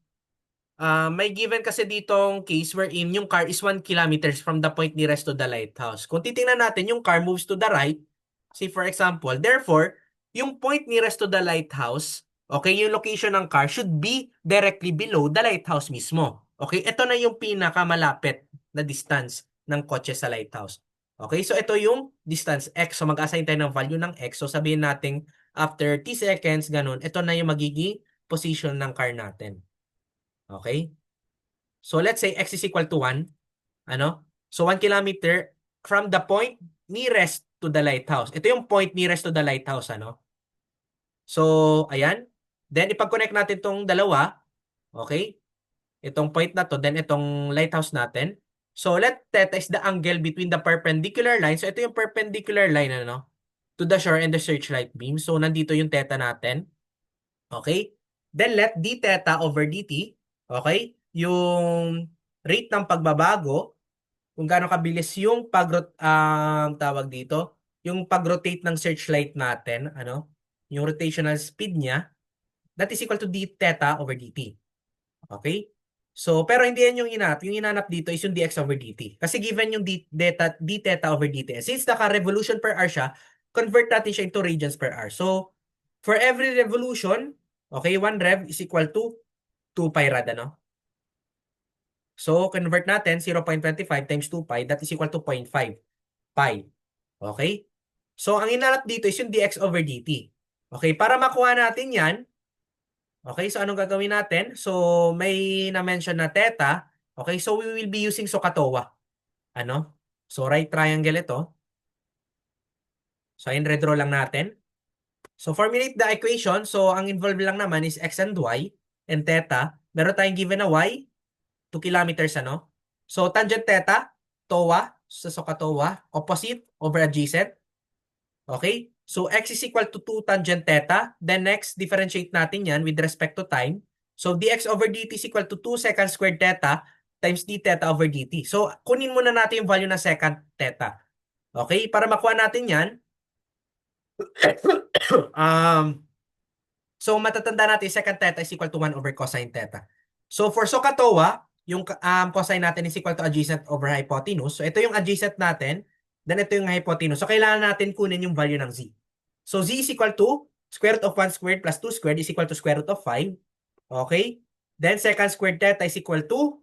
may given kasi ditong case wherein yung car is 1 kilometers from the point nearest to the lighthouse. Kung titingnan natin, yung car moves to the right, say for example, therefore, yung point nearest to the lighthouse, okay, yung location ng car should be directly below the lighthouse mismo. Okay, ito na yung pinakamalapit na distance ng kotse sa lighthouse. Okay, so ito yung distance x. So mag-assign tayo ng value ng x. So sabihin natin after t seconds, ganun, ito na yung magiging position ng car natin. Okay? So let's say x is equal to 1. So 1 kilometer from the point nearest to the lighthouse. Ito yung point nearest to the lighthouse. So, ayan. Then, ipag-connect natin itong dalawa. Okay? Itong point na to, then itong lighthouse natin. So, let theta is the angle between the perpendicular line. So, ito yung perpendicular line, to the shore and the searchlight beam. So, nandito yung theta natin. Okay? Then let d theta over dt, okay? Yung rate ng pagbabago, kung gaano kabilis yung tawag dito, yung pag-rotate ng searchlight natin, yung rotational speed niya, that is equal to d theta over dt. Okay? So, pero hindi yan yung hinanap. Yung hinanap dito is yung dx over dt. Kasi given yung d theta over dt. Since naka-revolution per hour siya, convert natin siya into radians per hour. So, for every revolution, okay, 1 rev is equal to 2 pi rad, So, convert natin 0.25 times 2 pi, that is equal to 0.5 pi. Okay? So, ang hinanap dito is yung dx over dt. Okay, para makuha natin yan, okay, so anong gagawin natin? So, may na-mention na theta. Okay, so we will be using SOHCAHTOA. So, right triangle ito. So, ayun, redraw lang natin. So, formulate the equation. So, ang involved lang naman is x and y and theta. Meron tayong given na y, 2 kilometers, So, tangent theta, TOA, sa SOHCAHTOA, opposite over adjacent. Okay? So, x is equal to 2 tangent theta. Then next, differentiate natin yan with respect to time. So, dx over dt is equal to 2 secant squared theta times d theta over dt. So, kunin muna natin yung value ng secant theta. Okay? Para makuha natin yan, so, matatanda natin secant theta is equal to 1 over cosine theta. So, for SOHCAHTOA, yung cosine natin is equal to adjacent over hypotenuse. So, ito yung adjacent natin. Then, ito yung hypotenuse. So, kailangan natin kunin yung value ng z. So, z is equal to square root of 1 squared plus 2 squared is equal to square root of 5. Okay? Then, secant squared theta is equal to,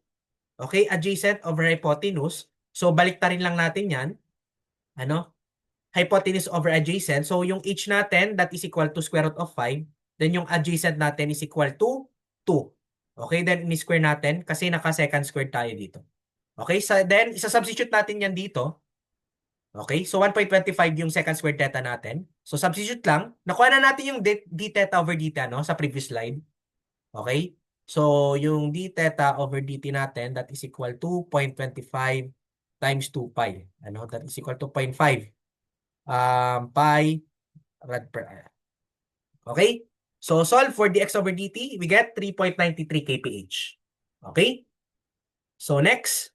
okay, adjacent over hypotenuse. So, baliktarin lang natin yan. Hypotenuse over adjacent. So, yung h natin, that is equal to square root of 5. Then, yung adjacent natin is equal to 2. Okay? Then, in-square natin kasi naka-secant squared tayo dito. Okay? So, then, isa-substitute natin yan dito. Okay? So, 1.25 yung secant squared theta natin. So, substitute lang. Nakuha na natin yung d theta over dt, sa previous slide. Okay? So, yung d theta over dt natin, that is equal to 0.25 times 2 pi. That is equal to 0.5 pi rad per hour. Okay? So, solve for dx over dt, we get 3.93 kph. Okay? So next,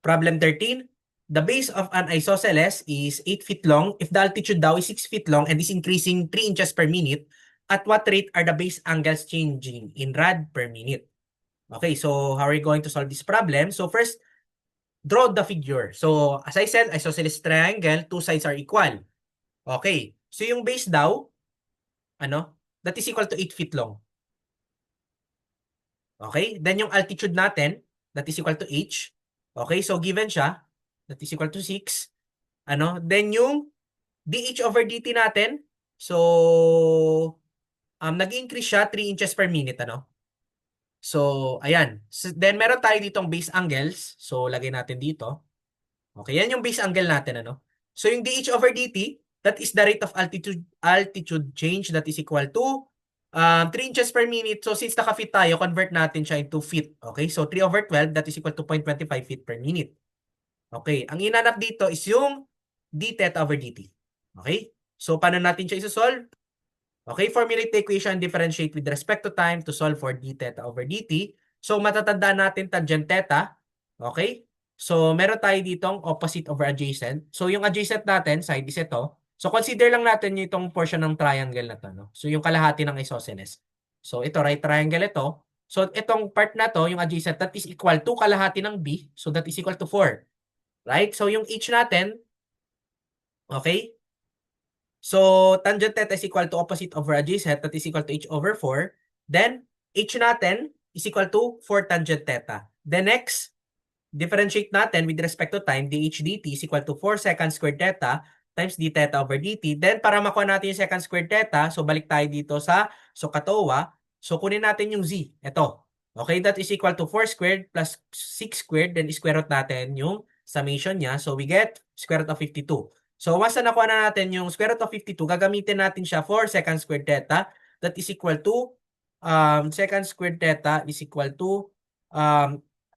problem 13. The base of an isosceles is 8 feet long. If the altitude daw is 6 feet long and is increasing 3 inches per minute, at what rate are the base angles changing in rad per minute? Okay, so how are we going to solve this problem? So first, draw the figure. So as I said, isosceles triangle, two sides are equal. Okay, so yung base daw, that is equal to 8 feet long. Okay, then yung altitude natin, that is equal to h. Okay, so given siya, that is equal to 6. Then yung dH over dt natin, so nag-increase siya 3 inches per minute, So, ayan. So, then meron tayo ditong base angles. So, lagay natin dito. Okay, yan yung base angle natin, So, yung dH over dt, that is the rate of altitude change that is equal to 3 inches per minute. So, since naka-feet tayo, convert natin siya into feet. Okay, so 3 over 12, that is equal to 0.25 feet per minute. Okay, ang inanap dito is yung d theta over dt. Okay, so paano natin siya isosolve? Okay, formulate the equation, differentiate with respect to time to solve for d theta over dt. So, matatandaan natin tangent theta. Okay? So, meron tayo ditong opposite over adjacent. So, yung adjacent natin, side is ito. So, consider lang natin yung itong portion ng triangle na to, So, yung kalahati ng isosceles. So, ito, right triangle ito. So, itong part na to, yung adjacent, that is equal to kalahati ng B. So, that is equal to 4. Right? So, yung h natin, okay? So, tangent theta is equal to opposite over adjacent, that is equal to h over 4. Then, h natin is equal to 4 tangent theta. Then next, differentiate natin with respect to time, dh dt is equal to 4 secant squared theta times d theta over dt. Then, para makuha natin yung secant squared theta, so balik tayo dito sa SOHCAHTOA. So, kunin natin yung z. Ito. Okay, that is equal to 4 squared plus 6 squared. Then, square root natin yung summation niya. So, we get square root of 52. So, once na nakuha na natin yung square root of 52, gagamitin natin siya for secant squared theta. That is equal to, secant squared theta is equal to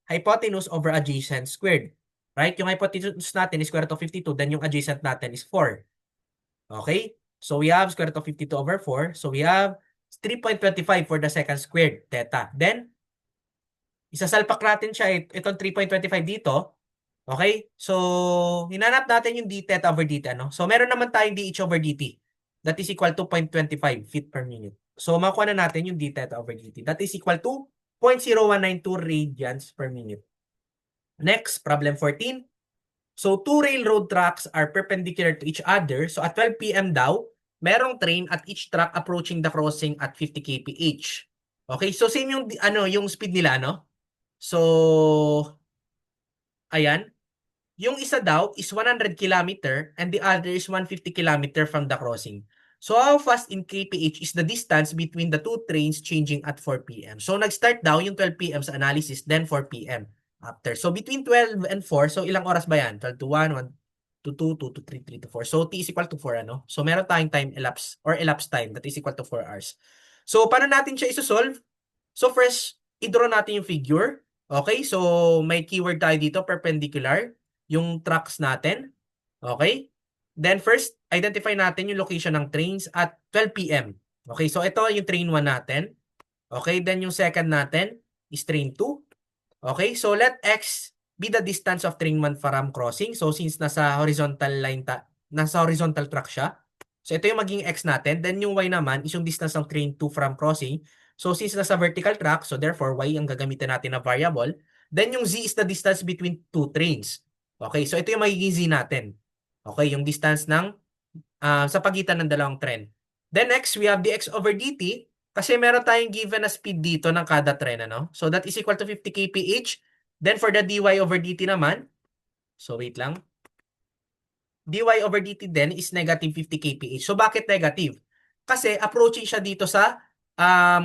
hypotenuse over adjacent squared. Right? Yung hypotenuse natin is square root of 52, then yung adjacent natin is 4. Okay? So, we have square root of 52 over 4. So, we have 3.25 for the secant squared theta. Then, isasalpak natin siya, itong 3.25 dito. Okay? So, hinanap natin yung d theta over dt, So, meron naman tayong dh over dt. That is equal to 0.25 feet per minute. So, makuha na natin yung d theta over dt. That is equal to 0.0192 radians per minute. Next, problem 14. So, two railroad tracks are perpendicular to each other. So, at 12 p.m. daw, merong train at each track approaching the crossing at 50 kph. Okay? So, same yung, yung speed nila, So, ayan. Yung isa daw is 100 km and the other is 150 km from the crossing. So, how fast in kph is the distance between the two trains changing at 4 p.m.? So, nag-start daw yung 12 p.m. sa analysis, then 4 p.m. after. So, between 12 and 4, so ilang oras ba yan? 12 to 1, 1 to 2, 2 to 3, 3 to 4. So, t is equal to 4, So, meron tayong time elapsed or elapsed time that is equal to 4 hours. So, paano natin siya isosolve? So, first, i-draw natin yung figure. Okay? So, may keyword tayo dito, perpendicular yung tracks natin. Okay? Then first, identify natin yung location ng trains at 12 p.m. Okay, so ito yung train 1 natin. Okay, then yung second natin is train 2. Okay, so let x be the distance of train 1 from crossing. So since nasa horizontal line nasa horizontal track siya. So ito yung maging x natin. Then yung y naman is yung distance ng train 2 from crossing. So since nasa vertical track, so therefore y ang gagamitin natin na variable. Then yung z is the distance between two trains. Okay, so ito yung magiging z natin. Okay, yung distance ng sa pagitan ng dalawang tren. Then next, we have dx over dt kasi meron tayong given na speed dito ng kada tren, So that is equal to 50 kph. Then for the dy over dt naman, so wait lang. dy over dt then is negative 50 kph. So bakit negative? Kasi approaching siya dito sa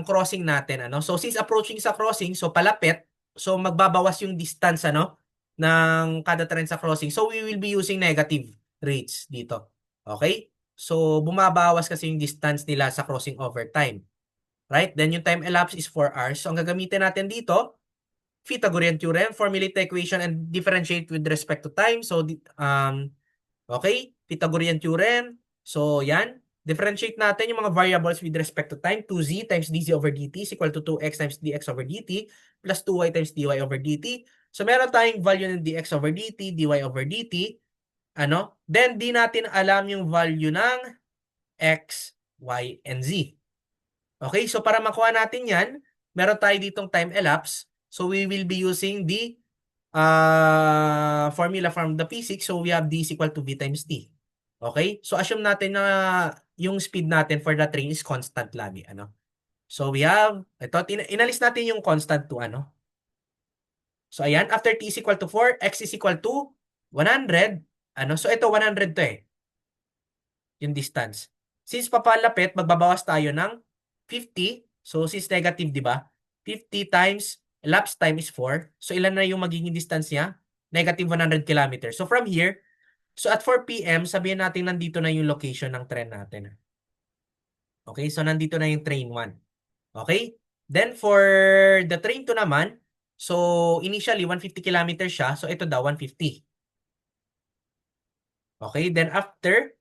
crossing natin, So since approaching sa crossing, so palapit, so magbabawas yung distance, ng kada tren sa crossing. So we will be using negative rates dito. Okay? So bumabawas kasi yung distance nila sa crossing over time. Right? Then yung time elapsed is 4 hours. So ang gagamitin natin dito, Pythagorean theorem, formulate the equation and differentiate with respect to time. So okay, Pythagorean theorem. So yan, differentiate natin yung mga variables with respect to time. 2z times dz over dt is equal to 2x times dx over dt plus 2y times dy over dt So meron tayong value ng dx over dt, dy over dt, ano? Then di natin alam yung value ng x, y, and z. Okay, so para makuha natin yan, meron tayo ditong time elapse. So we will be using the formula from the physics. So we have d is equal to v times t. Okay, so assume natin na yung speed natin for the train is constant lagi. Ano? So we have, ito, inalis natin yung constant to ano. So ayan, after t is equal to 4, x is equal to 100. Ano? So ito, 100 to eh, yung distance. Since papalapit, magbabawas tayo ng 50. So since negative, di ba? 50 times elapsed time is 4. So ilan na yung magiging distance niya? Negative 100 kilometers. So from here, so at 4 p.m., sabihin natin nandito na yung location ng train natin. Okay, so nandito na yung train 1. Okay? Then for the train 2 naman, so initially 150 kilometers siya. So ito daw 150. Okay, then after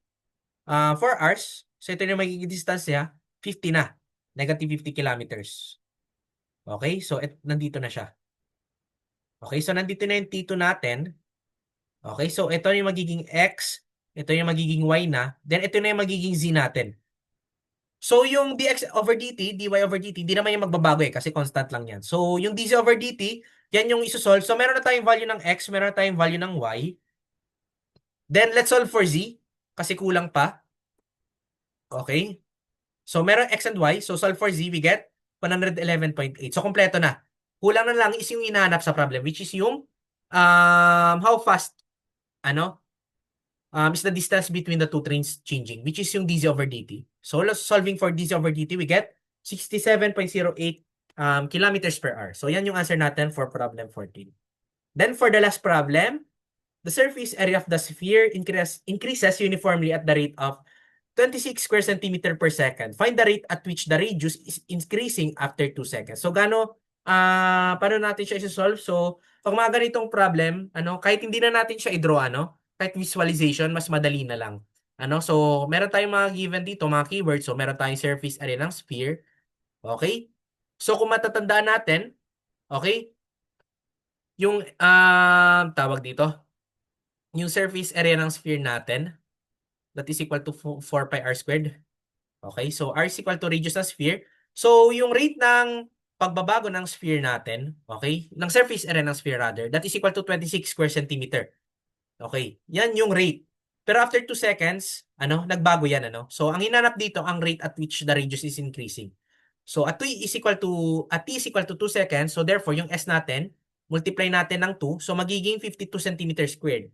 4 hours, so ito yung magiging distance niya, 50 na. Negative 50 kilometers. Okay, so nandito na siya. Okay, so nandito na yung T2 natin. Okay, so ito yung magiging X, ito yung magiging Y na, then ito na yung magiging Z natin. So yung dx over dt, dy over dt, di naman yung magbabago eh, kasi constant lang yan. So yung dz over dt, yan yung isosolve. So meron na tayong value ng x, meron na tayong value ng y. Then let's solve for z, kasi kulang pa. Okay? So meron x and y, so solve for z, we get 111.8. So kompleto na. Kulang na lang is yung hinahanap sa problem, which is yung how fast, ano, is the distance between the two trains changing, which is yung dz over dt. So solving for dz over dt, we get 67.08 kilometers per hour. So yan yung answer natin for problem 14. Then for the last problem, the surface area of the sphere increases uniformly at the rate of 26 square centimeter per second. Find the rate at which the radius is increasing after 2 seconds. So paano natin siya i-solve? So pag mga ganitong problem, kahit hindi na natin siya i-draw, kahit visualization, mas madali na lang. So meron tayong mga given dito, mga keywords. So meron tayong surface area ng sphere. Okay? So kung matatandaan natin, okay, yung tawag dito, yung surface area ng sphere natin, that is equal to 4 pi r squared. Okay, so r is equal to radius ng sphere. So yung rate ng pagbabago ng sphere natin, okay, ng surface area ng sphere rather, that is equal to 26 square centimeter. Okay, yan yung rate. Pero after 2 seconds, nagbago yan, So ang hinanap dito, ang rate at which the radius is increasing. So at t is equal to 2 seconds, so therefore yung s natin, multiply natin ng 2, so magiging 52 centimeter squared.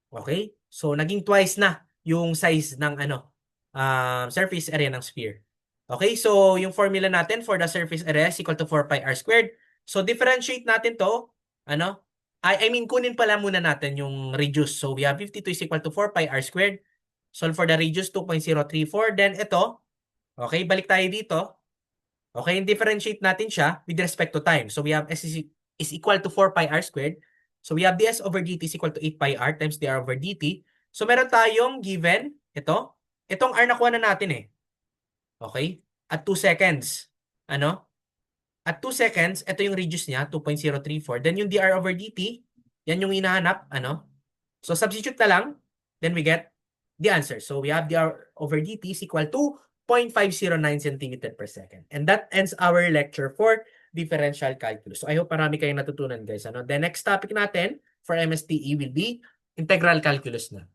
Okay? So naging twice na yung size ng surface area ng sphere. Okay? So yung formula natin for the surface area is equal to 4 pi r squared. So differentiate natin to, I mean kunin pala muna natin yung radius. So we have 52 is equal to 4 pi r squared. Solve for the radius 2.034. Then ito, okay, balik tayo dito. Okay, differentiate natin siya with respect to time. So we have S is equal to 4 pi r squared. So we have ds over dt is equal to 8 pi r times dr over dt. So meron tayong given, ito. Itong r nakuha na natin eh. Okay? At 2 seconds. At 2 seconds, ito yung radius niya, 2.034. Then yung dr over dt, yan yung hinahanap. So substitute na lang, then we get the answer. So we have dr over dt is equal to 0.509 centimeter per second. And that ends our lecture for differential calculus. So I hope marami kayong natutunan, guys. The next topic natin for MSTE will be integral calculus na.